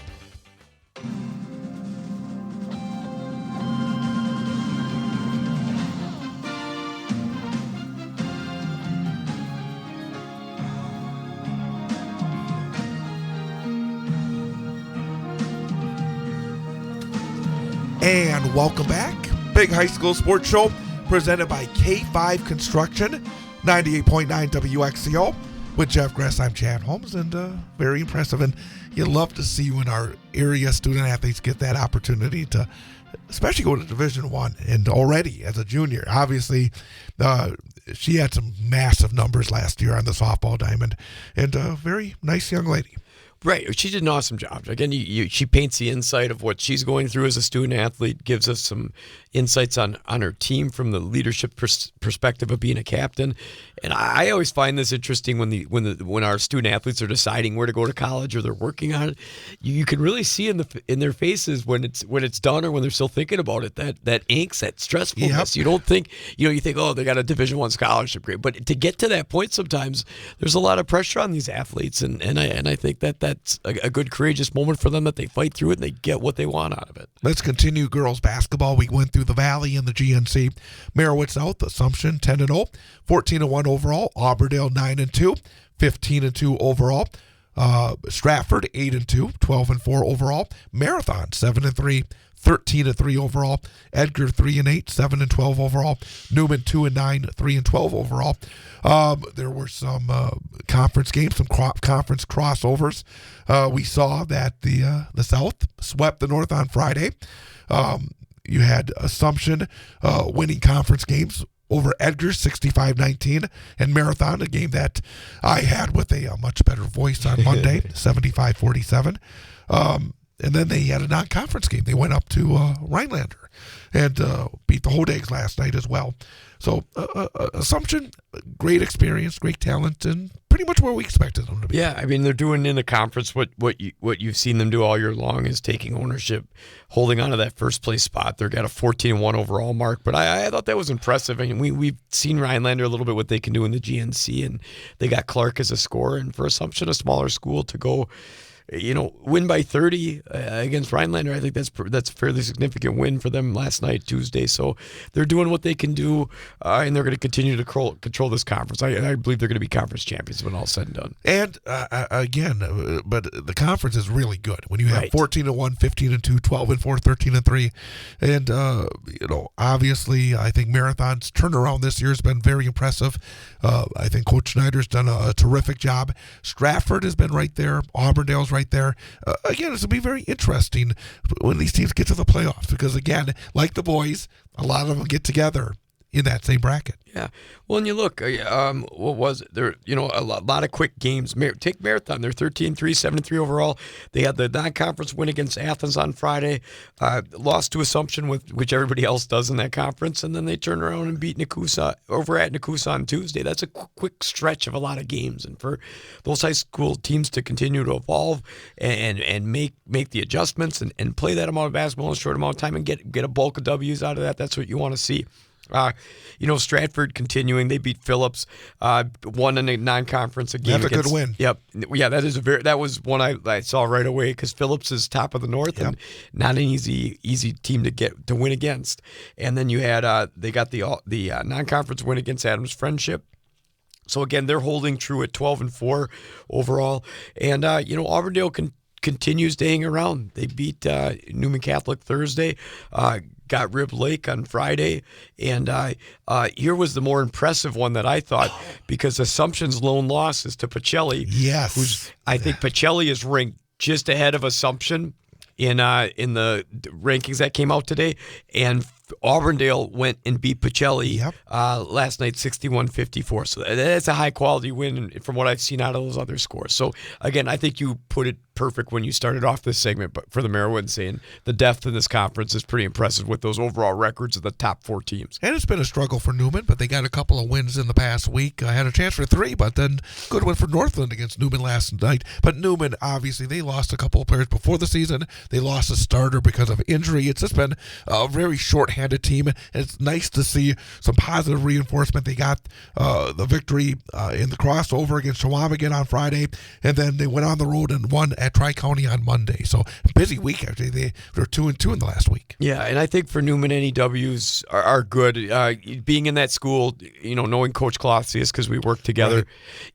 And welcome back. Big High School Sports Show presented by K5 Construction, 98.9 WXCO. With Jeff Gress, I'm Chad Holmes, and very impressive. And you love to see when our area student athletes get that opportunity to, especially go to Division I. And already as a junior, obviously, she had some massive numbers last year on the softball diamond, and a very nice young lady. Right. She did an awesome job. Again, she paints the insight of what she's going through as a student athlete, gives us some insights on her team from the leadership perspective of being a captain. And I always find this interesting when our student athletes are deciding where to go to college or they're working on it. You can really see in their faces when it's done or when they're still thinking about it, that angst, that stressfulness. Yep. You don't think, you think, oh, they got a Division I scholarship grade. But to get to that point, sometimes there's a lot of pressure on these athletes. And I think that's a good courageous moment for them, that they fight through it and they get what they want out of it. Let's continue girls basketball. We went through the Valley and the GNC. Merowith South, Assumption 10-0, 14-1 overall. Auburndale 9-2, 15-2 overall. Stratford 8-2, 12-4 overall. Marathon 7-3, 13-3 overall. Edgar 3-8, 7-12 overall. Newman 2-9, 3-12 overall. There were some conference games, some conference crossovers. We saw that the South swept the North on Friday. You had Assumption winning conference games over Edgar 65-19, and Marathon, a game that I had with a much better voice on Monday, 75-47. And then they had a non-conference game. They went up to Rhinelander and beat the Hodags last night as well. So Assumption, great experience, great talent, and pretty much where we expected them to be. Yeah, I mean, they're doing in the conference what you've seen them do all year long, is taking ownership, holding on to that first place spot. They've got a 14-1 overall mark, but I thought that was impressive. I mean, we've seen Rhinelander a little bit what they can do in the GNC, and they got Clark as a scorer, and for Assumption, a smaller school, to go win by 30 against Rhinelander, I think that's a fairly significant win for them last night, Tuesday. So they're doing what they can do, and they're going to continue to control this conference. I believe they're going to be conference champions when all said and done. And again, but the conference is really good when you have 14-1, 15-2, 12-4, 13-3, and obviously, I think Marathon's turnaround this year has been very impressive. I think Coach Schneider's done a terrific job. Stratford has been right there. Auburndale's right there. Again, it's going to be very interesting when these teams get to the playoffs, because, again, like the boys, a lot of them get together in that same bracket. Yeah. Well, and you look, what was it? There, a lot of quick games. Take Marathon. They're 13-3, 7-3 overall. They had the non-conference win against Athens on Friday, lost to Assumption, which everybody else does in that conference, and then they turned around and beat Nakusa over at Nakusa on Tuesday. That's a quick stretch of a lot of games, and for those high school teams to continue to evolve and make the adjustments and play that amount of basketball in a short amount of time and get a bulk of W's out of that, that's what you want to see. Stratford continuing. They beat Phillips, won in a non-conference game. That's a good win. Yep. Yeah, that was one I saw right away, because Phillips is top of the North, and not an easy team to win against. And then you had they got the non-conference win against Adams Friendship. So again, they're holding true at 12-4 overall. And Auburndale continues to hang around. They beat Newman Catholic Thursday. Got Rib Lake on Friday, and here was the more impressive one that I thought, because Assumption's lone loss is to Pacelli. Yes, I think Pacelli is ranked just ahead of Assumption in the rankings that came out today, and Auburndale went and beat Pacelli last night 61-54. So that's a high quality win from what I've seen out of those other scores. So again, I think you put it perfect when you started off this segment, but for the Merowith, saying the depth in this conference is pretty impressive with those overall records of the top four teams. And it's been a struggle for Newman, but they got a couple of wins in the past week. I had a chance for 3, but then good win for Northland against Newman last night. But Newman, obviously, they lost a couple of players before the season. They lost a starter because of injury. It's just been a very short-handed team, and it's nice to see some positive reinforcement. They got the victory in the crossover against Chequamegon on Friday, and then they went on the road and won at Tri-County on Monday. So busy week, actually. They were 2-2 in the last week. Yeah, and I think for Newman, NEWs are good. Being in that school, knowing Coach Colossius, because we work together,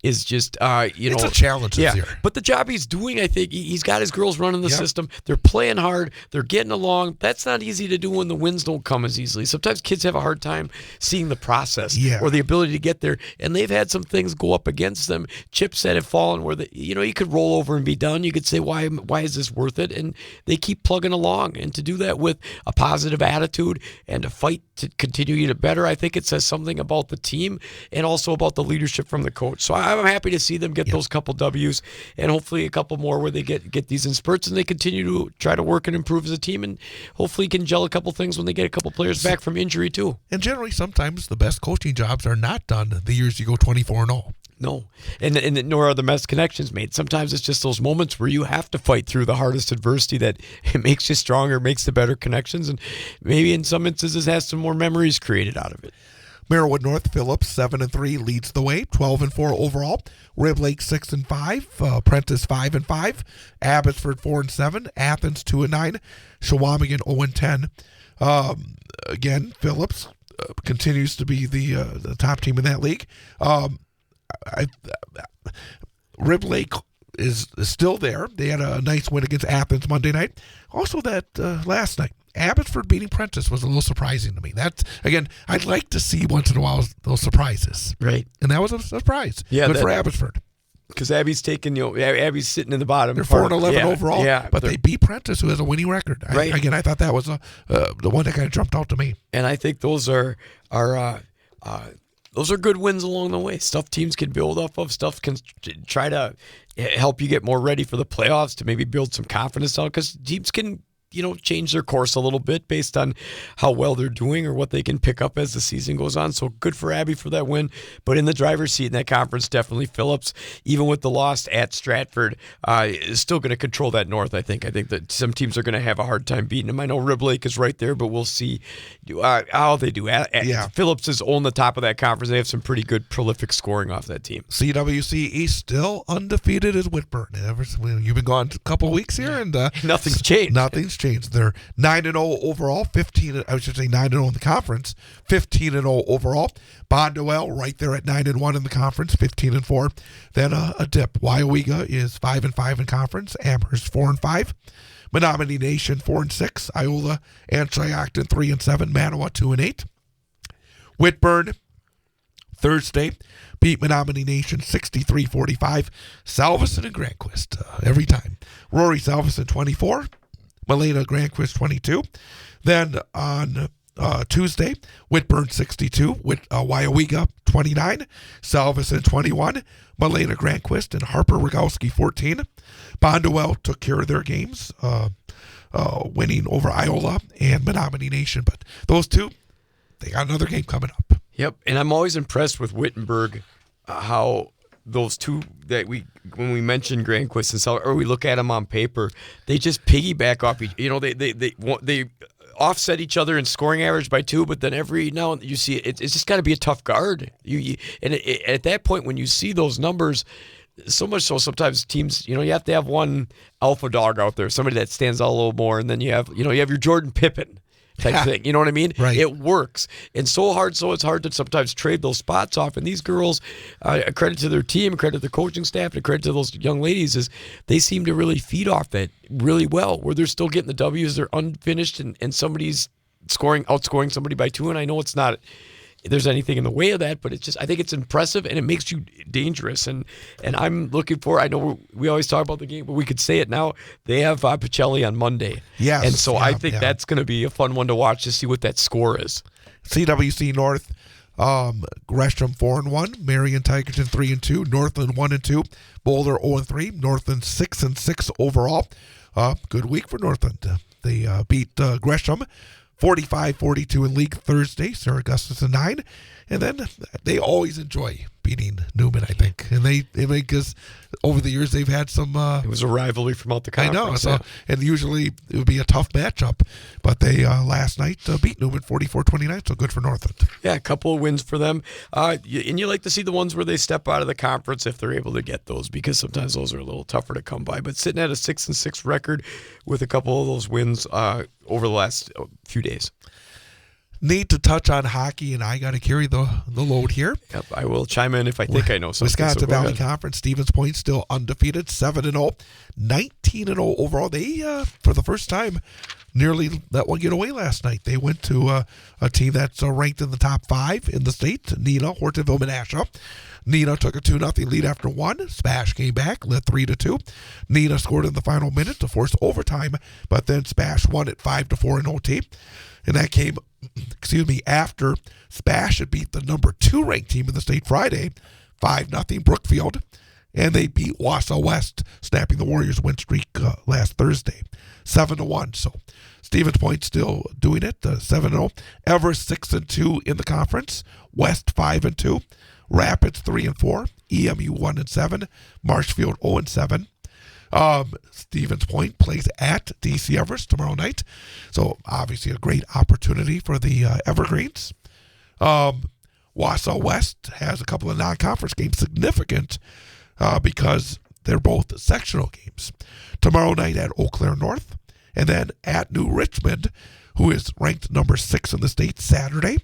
is just, it's a challenge this year. But the job he's doing, I think, he's got his girls running the system. They're playing hard. They're getting along. That's not easy to do when the wins don't come come as easily. Sometimes kids have a hard time seeing the process Yeah. or the ability to get there, and they've had some things go up against them. Chips that have fallen where you could roll over and be done. You could say, why is this worth it? And they keep plugging along, and to do that with a positive attitude and a fight to continue to get better, I think it says something about the team and also about the leadership from the coach. So I'm happy to see them get those couple W's and hopefully a couple more where they get these in spurts and they continue to try to work and improve as a team, and hopefully can gel a couple things when they get a couple players back from injury too. And generally, sometimes the best coaching jobs are not done the years you go 24-0. No, and nor are the best connections made. Sometimes it's just those moments where you have to fight through the hardest adversity that it makes you stronger, makes the better connections, and maybe in some instances has some more memories created out of it. Merriwood North Phillips 7-3 leads the way, 12-4 overall. Rib Lake 6-5, Prentice 5-5, Abbotsford 4-7, Athens 2-9, Shawamigan 0-10. Again, Phillips continues to be the top team in that league. Rib Lake is still there. They had a nice win against Athens Monday night. Also, that last night, Abbotsford beating Prentice was a little surprising to me. That's, again, I'd like to see once in a while those surprises. Right. And that was a surprise. Yeah, good for Abbotsford. Because Abby's Abby's sitting in the bottom. They're 4-11 overall, yeah, but they beat Prentice, who has a winning record. Right. I thought that was the one that kind of jumped out to me. And I think those are good wins along the way. Stuff teams can build off of. Stuff can try to help you get more ready for the playoffs, to maybe build some confidence out, because teams can change their course a little bit based on how well they're doing or what they can pick up as the season goes on. So good for Abby for that win. But in the driver's seat in that conference, definitely Phillips, even with the loss at Stratford, is still going to control that North, I think. I think that some teams are going to have a hard time beating them. I know Rib Lake is right there, but we'll see how they do. Phillips is on the top of that conference. They have some pretty good prolific scoring off that team. CWC East still undefeated as Whitburn. You've been gone a couple weeks here, and nothing's changed. Nothing's changed. They're 9-0 overall, 9-0 in the conference, 15-0 overall. Bonduel right there at 9-1 in the conference, 15-4. Then a dip. Wyowega is 5-5 in conference. Amherst 4-5. Menominee Nation 4-6. Iola and Shiocton 3-7. Manawa 2-8. Whitburn Thursday beat Menominee Nation 63-45. Salveson and Granquist every time. Rory Salveson 24. Malena Granquist 22. Then on Tuesday, Whitburn 62, Wyowega 29, Salveson 21, Malena Granquist and Harper Rogowski 14. Bonduel took care of their games, winning over Iola and Menominee Nation. But those two, they got another game coming up. Yep, and I'm always impressed with Wittenberg, how those two that when we mention Granquist and Sal, or we look at them on paper, they just piggyback off each. They offset each other in scoring average by 2, but then every now and then you see it's just got to be a tough guard. At that point when you see those numbers, so much so sometimes teams, you have to have one alpha dog out there, somebody that stands out a little more, and then you have your Jordan Pippen type thing. You know what I mean? Right. It works. And it's hard to sometimes trade those spots off. And these girls, a credit to their team, a credit to the coaching staff, and a credit to those young ladies, is they seem to really feed off that really well, where they're still getting the W's, they're unfinished, and somebody's outscoring somebody by 2. And I know it's not there's anything in the way of that, but I think it's impressive and it makes you dangerous. And I'm looking for, I know we always talk about the game, but we could say it now. They have Pacelli on Monday. Yes. And so I think that's going to be a fun one to watch to see what that score is. CWC North, Gresham 4-1, Marion Tigerton 3-2, Northland 1-2, Boulder 0-3, Northland 6-6 overall. Good week for Northland. They beat Gresham 45-42 in league Thursday, Sir Augustus 9, and then they always enjoy beating Newman, I think, and because over the years they've had some. It was a rivalry from out the conference. I know, and usually it would be a tough matchup, but they last night beat Newman 44-29, so good for Northland. Yeah, a couple of wins for them, and you like to see the ones where they step out of the conference if they're able to get those, because sometimes those are a little tougher to come by. But sitting at a 6-6 record with a couple of those wins over the last few days. Need to touch on hockey, and I got to carry the load here. Yep, I will chime in if I think I know something. Wisconsin Valley Conference, Stevens Point still undefeated, 7-0, 19 15-0 overall. They, for the first time, nearly let one get away last night. They went to a team that's ranked in the top 5 in the state, Neenah, Hortonville, Menasha. Neenah took a 2-0 lead after one. Spash came back, led 3-2. Neenah scored in the final minute to force overtime, but then Spash won it 5-4 in OT. And that came, after Spash had beat the number 2 ranked team in the state Friday, 5-0 Brookfield. And they beat Wausau West, snapping the Warriors' win streak last Thursday, 7-1. So Stevens Point still doing it, 7-0. Everest 6-2 in the conference. West 5-2. Rapids 3-4. EMU 1-7. Marshfield 0-7. Stevens Point plays at DC Everest tomorrow night, so obviously a great opportunity for the Evergreens. Wausau West has a couple of non-conference games, significant because they're both sectional games. Tomorrow night at Eau Claire North, and then at New Richmond, who is ranked number 6 in the state, Saturday.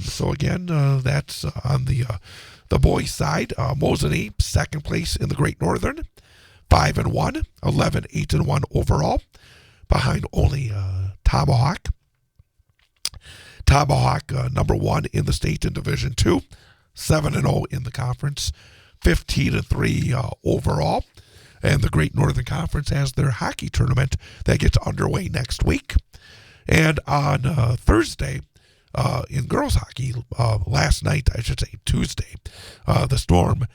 So again, that's on the boys' side. Mosinee, second place in the Great Northern, 5-1, 11-8-1 overall, behind only Tomahawk. Tomahawk, number 1 in the state in Division 2, 7-0 in the conference, 15-3 overall. And the Great Northern Conference has their hockey tournament that gets underway next week. And on Thursday, in girls hockey, last night, I should say Tuesday, the Storm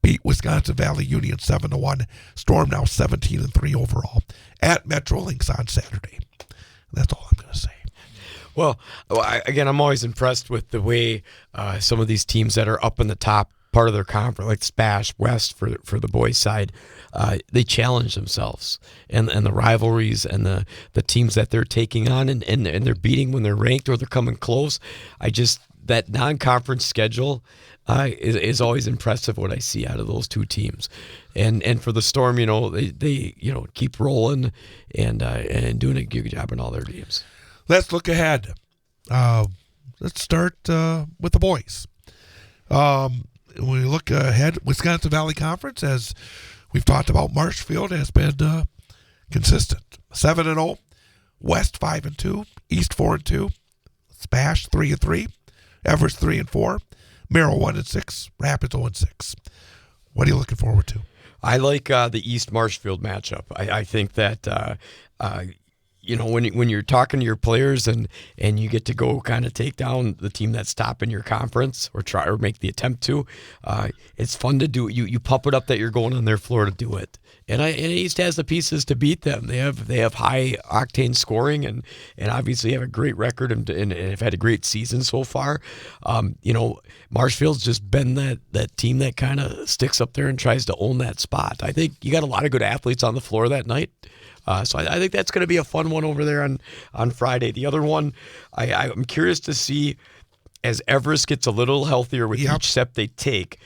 beat Wisconsin Valley Union 7-1. Storm now 17-3 overall at Metrolinx on Saturday. That's all I'm going to say. Well, I'm always impressed with the way some of these teams that are up in the top part of their conference, like Spash West for the boys' side, they challenge themselves and the rivalries and the teams that they're taking on and they're beating when they're ranked or they're coming close. That non-conference schedule is always impressive what I see out of those two teams, and for the Storm, they keep rolling and doing a good job in all their games. Let's look ahead. Let's start with the boys. When we look ahead, Wisconsin Valley Conference, as we've talked about, Marshfield has been consistent. 7-0, West 5-2, East 4-2, Spash 3-3, Everest 3-4, Merrill 1-6, Rapids 0-6. What are you looking forward to? I like the East Marshfield matchup. I think that when you're talking to your players and you get to go kind of take down the team that's top in your conference or try or make the attempt to, it's fun to do. You pump it up that you're going on their floor to do it. And East has the pieces to beat them. They have high octane scoring and obviously have a great record and have had a great season so far. Marshfield's just been that team that kind of sticks up there and tries to own that spot. I think you got a lot of good athletes on the floor that night. So I think that's going to be a fun one over there on Friday. The other one, I'm curious to see as Everest gets a little healthier with each step they take.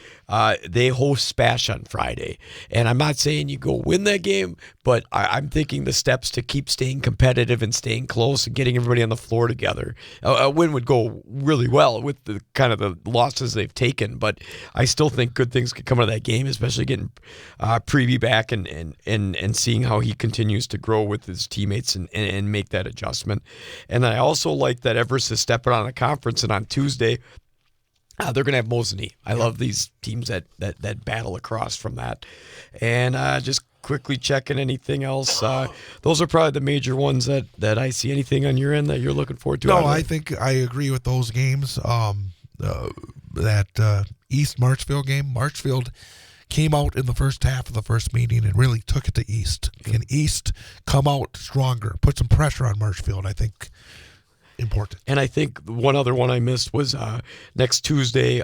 They host Spash on Friday. And I'm not saying you go win that game, but I'm thinking the steps to keep staying competitive and staying close and getting everybody on the floor together. A win would go really well with the kind of the losses they've taken, but I still think good things could come out of that game, especially getting Prevey back and seeing how he continues to grow with his teammates and make that adjustment. And I also like that Everest is stepping on the conference, and on Tuesday, they're going to have Mosinee. I love these teams that battle across from that. And just quickly checking anything else. Those are probably the major ones that I see. Anything on your end that you're looking forward to? No, I think I agree with those games. That East Marshfield game, Marshfield came out in the first half of the first meeting and really took it to East. Can East come out stronger, put some pressure on Marshfield? I think important. And I think one other one I missed was next Tuesday,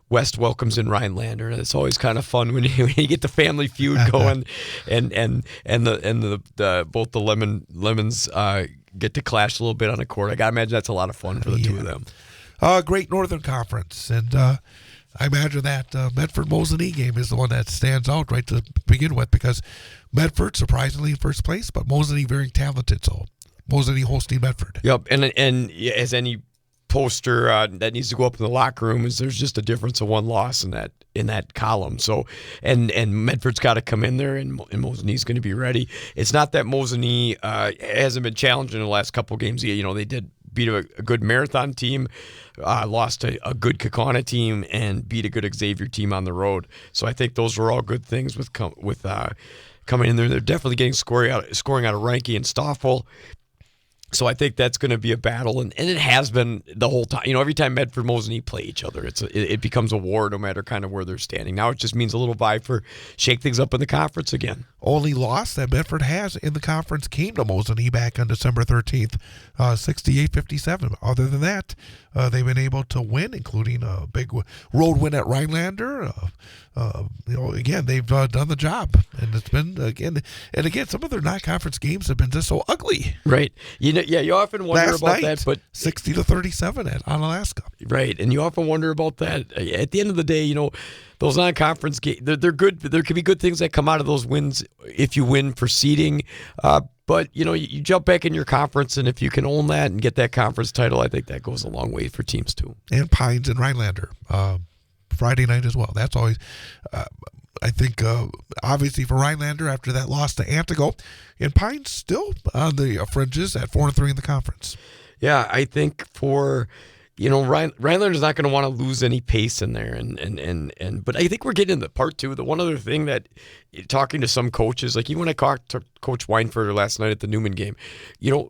West welcomes in Rhinelander, and it's always kind of fun when you get the Family Feud going, and the both the lemons get to clash a little bit on the court. I gotta imagine that's a lot of fun for the two of them. Great Northern Conference, and I imagine that Medford-Mosinee game is the one that stands out right to begin with, because Medford surprisingly in first place, but Mosinee very talented, so Mosinee hosting Medford. Yep, and as any poster that needs to go up in the locker room is there's just a difference of one loss in that column. So and Medford's got to come in there, and Mosinee's going to be ready. It's not that Mosinee hasn't been challenged in the last couple games. They did beat a good Marathon team, lost to a good Kaukauna team, and beat a good Xavier team on the road. So I think those were all good things with coming in there. They're definitely getting scoring out of Reinke and Stoffel. So I think that's going to be a battle, and it has been the whole time. Every time Medford and Mosinee play each other, it becomes a war no matter kind of where they're standing. Now it just means a little vie for shake things up in the conference again. Only loss that Medford has in the conference came to Mosinee back on December 13th, 68-57. Other than that, they've been able to win, including a big road win at Rhinelander. Again, they've done the job, and it's been again, some of their non-conference games have been just so ugly. Right. You often wonder about that, but 60-37 on Alaska. Right, and you often wonder about that. At the end of the day, those non-conference games, they're good. There can be good things that come out of those wins if you win for seeding. But you jump back in your conference, and if you can own that and get that conference title, I think that goes a long way for teams too. And Pines and Rhinelander. Friday night as well. That's always, I think, obviously for Rhinelander after that loss to Antigo, and Pines still on the fringes at 4-3 in the conference. Yeah, I think for Rhinelander's not going to want to lose any pace in there, and but I think we're getting into part two. The one other thing that talking to some coaches, like even when I talked to Coach Weinfurter last night at the Newman game,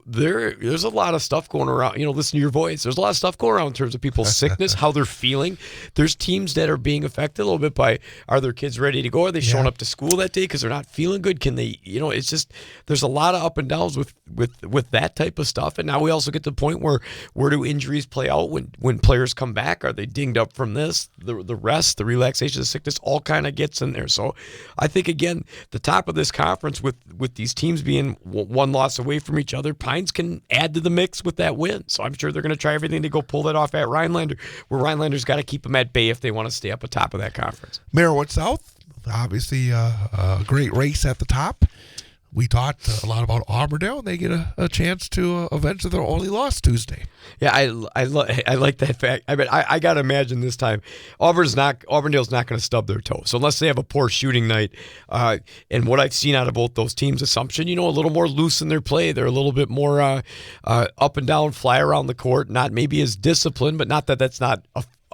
there's a lot of stuff going around. Listen to your voice. There's a lot of stuff going around in terms of people's sickness, how they're feeling. There's teams that are being affected a little bit by, are their kids ready to go? Are they showing up to school that day because they're not feeling good? Can they, it's just, there's a lot of up and downs with that type of stuff. And now we also get to the point where do injuries play out when players come back? Are they dinged up from this? The rest, the relaxation, the sickness, all kind of gets in there. So I think, again, the top of this conference with these teams being one loss away from each other, Pines can add to the mix with that win. So I'm sure they're going to try everything to go pull that off at Rhinelander, where Rhinelander's got to keep them at bay if they want to stay up atop of that conference. Merriwood South, obviously a great race at the top. We talked a lot about Auburndale, and they get a chance to avenge their only loss Tuesday. Yeah, I like that fact. I mean, I got to imagine this time Auburndale's not going to stub their toe. So unless they have a poor shooting night, and what I've seen out of both those teams, Assumption, a little more loose in their play. They're a little bit more up and down, fly around the court, not maybe as disciplined, but not that that's not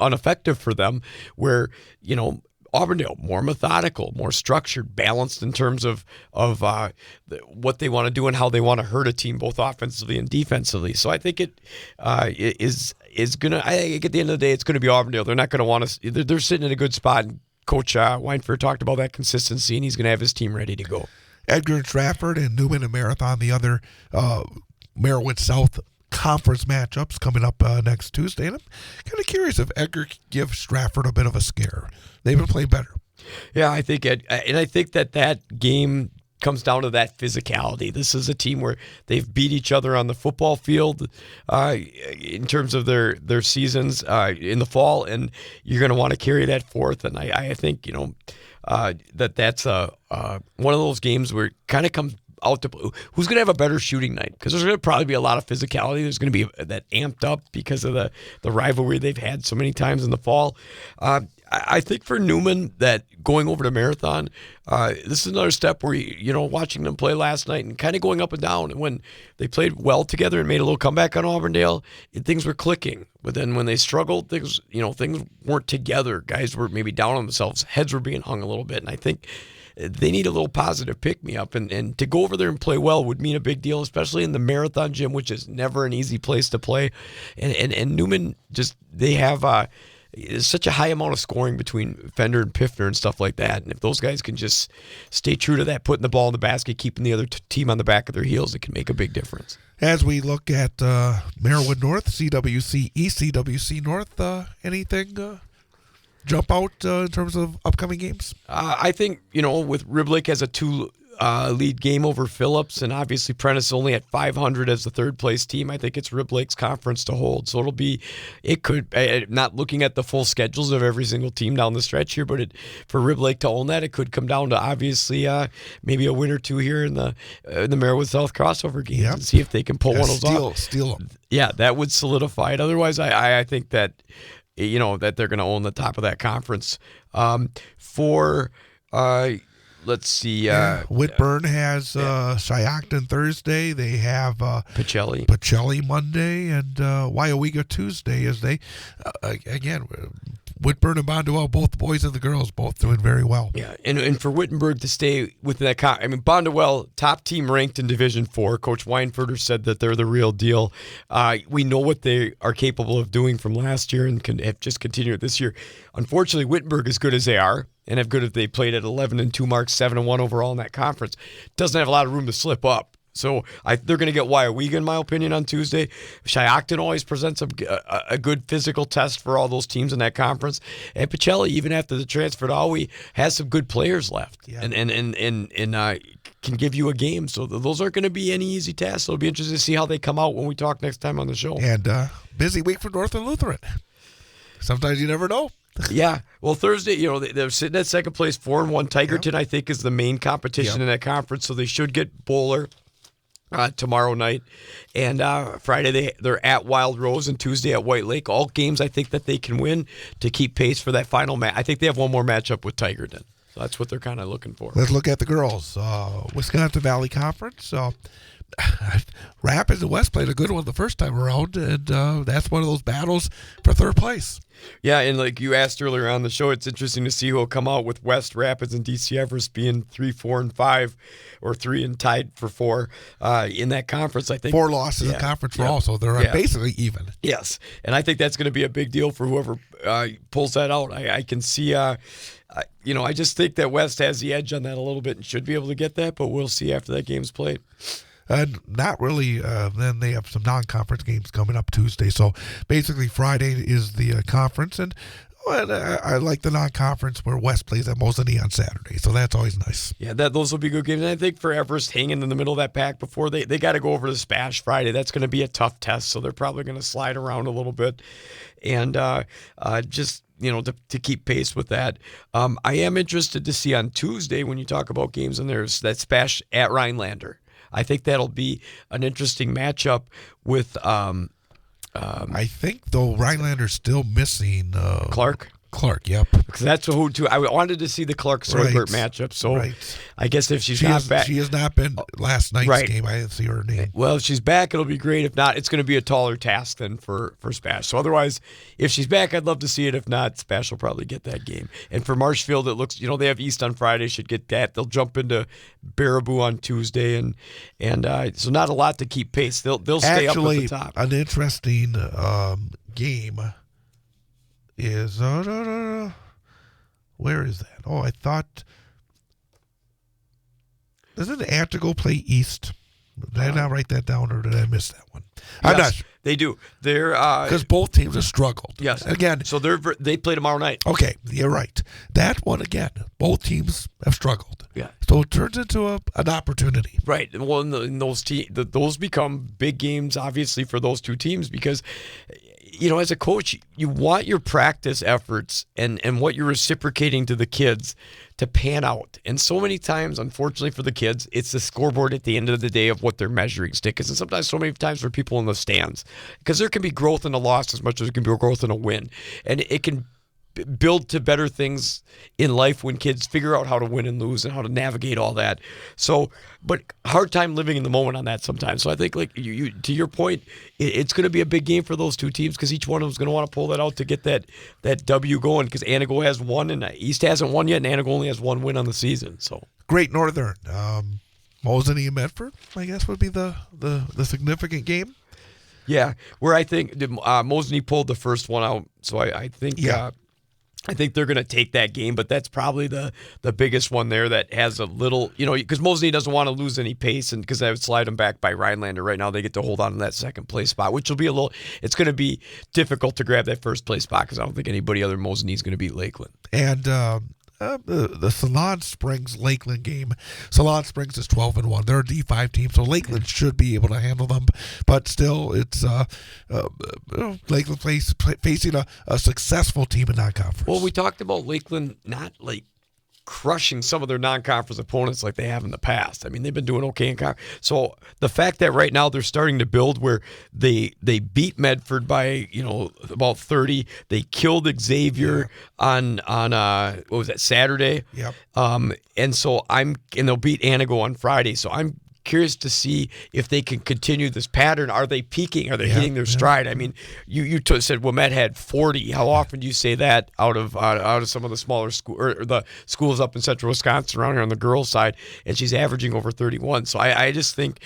ineffective for them, where, Auburndale, more methodical, more structured, balanced in terms of what they want to do and how they want to hurt a team, both offensively and defensively. So I think it is going to, I think at the end of the day, it's going to be Auburndale. They're not going to want to, they're sitting in a good spot. And Coach Weinfurter talked about that consistency, and he's going to have his team ready to go. Edgar and Stratford and Newman and Marathon, the other Merriwood South conference matchups coming up next Tuesday. And I'm kind of curious if Edgar can give Stratford a bit of a scare. They've been playing better. Yeah, I think that game comes down to that physicality. This is a team where they've beat each other on the football field in terms of their seasons in the fall, and you're going to want to carry that forth. And I think that's one of those games where it kind of comes out to who's going to have a better shooting night, because there's going to probably be a lot of physicality. There's going to be that amped up because of the rivalry they've had so many times in the fall. I think for Newman, that going over to Marathon, this is another step where, watching them play last night and kind of going up and down. And when they played well together and made a little comeback on Auburndale, things were clicking. But then when they struggled, things weren't together. Guys were maybe down on themselves. Heads were being hung a little bit. And I think they need a little positive pick-me-up. And to go over there and play well would mean a big deal, especially in the Marathon gym, which is never an easy place to play. And Newman, they have there's such a high amount of scoring between Fender and Piffner and stuff like that. And if those guys can just stay true to that, putting the ball in the basket, keeping the other team on the back of their heels, it can make a big difference. As we look at Merriwood North, CWC East, CWC North, anything jump out in terms of upcoming games? I think, with Rib Lake as a lead game over Phillips, and obviously Prentice only at 500 as the third place team. I think it's Rib Lake's conference to hold, so it could, not looking at the full schedules of every single team down the stretch here, but for Rib Lake to own that, it could come down to obviously maybe a win or two here in the Merriwood South crossover games and see if they can pull one of those off. Steal them. Yeah, that would solidify it. Otherwise, I think that that they're going to own the top of that conference. Let's see. Whitburn has Shiocton Thursday. They have Pacelli Monday, and Wyowega Tuesday. As they again, Whitburn and Bonduel, both the boys and the girls, both doing very well. Yeah, and for Wittenberg to stay within that, Bonduel, top team ranked in Division IV. Coach Weinfurter said that they're the real deal. We know what they are capable of doing from last year and have just continued this year. Unfortunately, Wittenberg, as good as they are, and have good if they played at 11-2 marks, 7-1 overall in that conference, doesn't have a lot of room to slip up. So they're going to get Wyowega, in my opinion, on Tuesday. Shiocton always presents a good physical test for all those teams in that conference. And Pacelli, even after the transfer to Aui, has some good players left and can give you a game. So those aren't going to be any easy tasks. So it'll be interesting to see how they come out when we talk next time on the show. And busy week for Northern Lutheran. Sometimes you never know. Yeah. Well, Thursday, they're sitting at second place, 4-1. Tigerton, I think, is the main competition in that conference, so they should get Bowler tomorrow night. And Friday, they're at Wild Rose, and Tuesday at White Lake. All games I think that they can win to keep pace for that final match. I think they have one more matchup with Tigerton. So that's what they're kind of looking for. Let's look at the girls. Wisconsin Valley Conference. Rapids and West played a good one the first time around, and that's one of those battles for third place. Yeah, and like you asked earlier on the show, it's interesting to see who will come out with West, Rapids, and DC Everest being 3, 4, and 5, or 3 and tied for 4 in that conference. I think 4 losses in conference for all, so they're basically even. Yes, and I think that's going to be a big deal for whoever pulls that out. I can see. I just think that West has the edge on that a little bit and should be able to get that, but we'll see after that game's played. Not really. Then they have some non-conference games coming up Tuesday. So basically Friday is the conference, and I like the non-conference where West plays at Mosinee on Saturday. So that's always nice. Yeah, those will be good games. And I think for Everest hanging in the middle of that pack before they got to go over to Spash Friday. That's going to be a tough test, so they're probably going to slide around a little bit, and just to keep pace with that. I am interested to see on Tuesday when you talk about games, and there's that Spash at Rhinelander. I think that'll be an interesting matchup with. I think though Rhinelander's still missing Clark. Yep. Because that's who too. I wanted to see the Clark-Soibert matchup. So I guess if she's not back, she has not been last night's game. I didn't see her name. Well, if she's back, it'll be great. If not, it's going to be a taller task than for Spash. So otherwise, if she's back, I'd love to see it. If not, Spash will probably get that game. And for Marshfield, it looks they have East on Friday. Should get that. They'll jump into Baraboo on Tuesday, and so not a lot to keep pace. They'll stay up at the top. An interesting game. Is where is that? Oh, I thought doesn't Antigo play East? Did I not write that down, or did I miss that one? I'm not sure. They do. They're because both teams have struggled. Yes. Again, so they play tomorrow night. Okay, you're right. That one again. Both teams have struggled. Yeah. So it turns into an opportunity. Right. Well, and those become big games, obviously, for those two teams because. As a coach, you want your practice efforts and what you're reciprocating to the kids to pan out. And so many times, unfortunately for the kids, it's the scoreboard at the end of the day of what their measuring stick is. And sometimes so many times for people in the stands. Because there can be growth in a loss as much as there can be growth in a win. And it can build to better things in life when kids figure out how to win and lose and how to navigate all that. So, but hard time living in the moment on that sometimes. So I think, like you to your point, it's going to be a big game for those two teams because each one of them is going to want to pull that out to get that W going. Because Anago has one and East hasn't won yet, and Anago only has one win on the season. So Great Northern, Mosinee and Medford, I guess would be the significant game. Yeah, where I think Mosinee pulled the first one out. So I think. Yeah. I think they're going to take that game, but that's probably the biggest one there that has a little, because Mosinee doesn't want to lose any pace, and because I would slide them back by Rhinelander right now, they get to hold on to that second place spot, which will be it's going to be difficult to grab that first place spot because I don't think anybody other than Mosinee is going to beat Lakeland. And the Salon Springs Lakeland game. Salon Springs is 12-1. They're a D5 team, so Lakeland should be able to handle them. But still, it's Lakeland facing a successful team in non-conference. Well, we talked about Lakeland not like crushing some of their non-conference opponents like they have in the past. I mean, they've been doing okay in conference. So the fact that right now they're starting to build where they beat Medford by, about 30. They killed Xavier on what was that, Saturday? Yep. And they'll beat Anago on Friday. So I'm curious to see if they can continue this pattern. Are they peaking? Are they hitting their stride? I mean, you said Wilmette had 40. How often do you say that out of some of the smaller the schools up in central Wisconsin around here on the girls' side, and she's averaging over 31. So I just think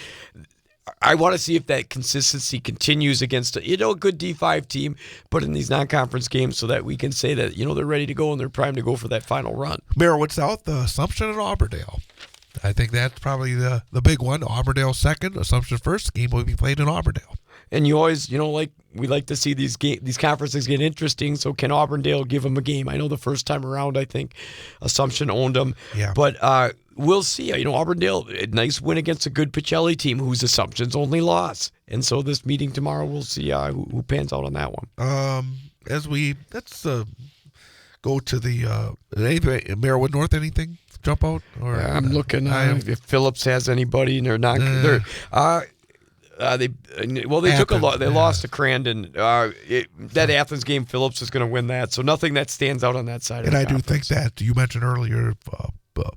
I want to see if that consistency continues against a good D5 team, but in these non-conference games, so that we can say that they're ready to go and they're primed to go for that final run. Merriwood South, Assumption, and Auburndale. I think that's probably the big one. Auburndale second, Assumption first. Game will be played in Auburndale. And you always, we like to see these conferences get interesting. So can Auburndale give them a game? I know the first time around, I think Assumption owned them. Yeah. But we'll see. Auburndale, a nice win against a good Pacelli team whose Assumption's only loss. And so this meeting tomorrow, we'll see who pans out on that one. Let's go to the Merriwood North. Anything jump out? Or I'm looking if Phillips has anybody, and they're not. They took a lot. They lost to Crandon. That Athens game, Phillips is going to win that. So nothing that stands out on that side. And of the I conference. do think that you mentioned earlier,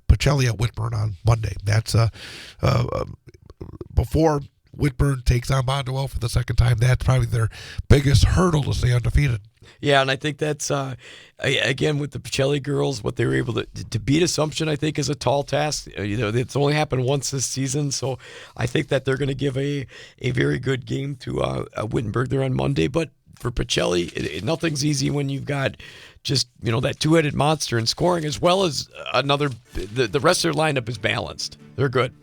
Pacelli at Whitburn on Monday. That's before Whitburn takes on Bondwell for the second time. That's probably their biggest hurdle to stay undefeated. Yeah, and I think that's, again, with the Pacelli girls, what they were able to beat Assumption, I think, is a tall task. It's only happened once this season, so I think that they're going to give a very good game to Wittenberg there on Monday. But for Pacelli, nothing's easy when you've got just, that two-headed monster in scoring, as well as the rest of their lineup is balanced. They're good.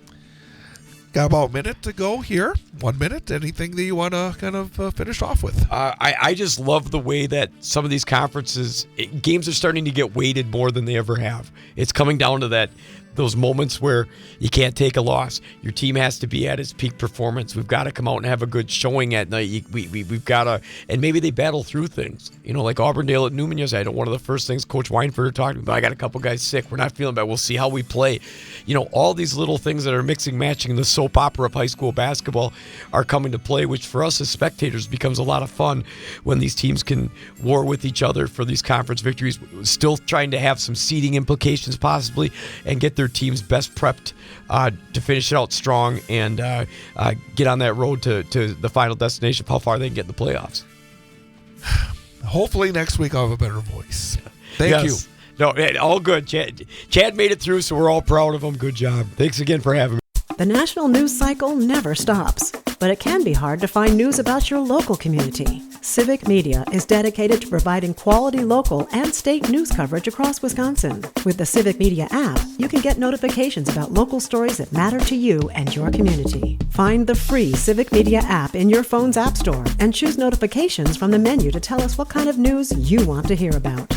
Got about a minute to go here. 1 minute. Anything that you want to kind of finish off with? I just love the way that some of these conferences, games are starting to get weighted more than they ever have. It's coming down to those moments where you can't take a loss. Your team has to be at its peak performance. We've got to come out and have a good showing at night. We've got to, and maybe they battle through things. Like Auburndale at Newman yesterday. One of the first things Coach Weinfurter talked about, I got a couple guys sick. We're not feeling bad. We'll see how we play. All these little things that are mixing, matching the soap opera of high school basketball are coming to play, which for us as spectators becomes a lot of fun when these teams can war with each other for these conference victories, still trying to have some seeding implications possibly, and get their teams best prepped to finish it out strong and get on that road to the final destination of how far they can get in the playoffs. Hopefully next week I'll have a better voice. Thank you. No, all good. Chad made it through, so we're all proud of him. Good job. Thanks again for having me. The national news cycle never stops, but it can be hard to find news about your local community. Civic Media is dedicated to providing quality local and state news coverage across Wisconsin. With the Civic Media app, you can get notifications about local stories that matter to you and your community. Find the free Civic Media app in your phone's app store and choose notifications from the menu to tell us what kind of news you want to hear about.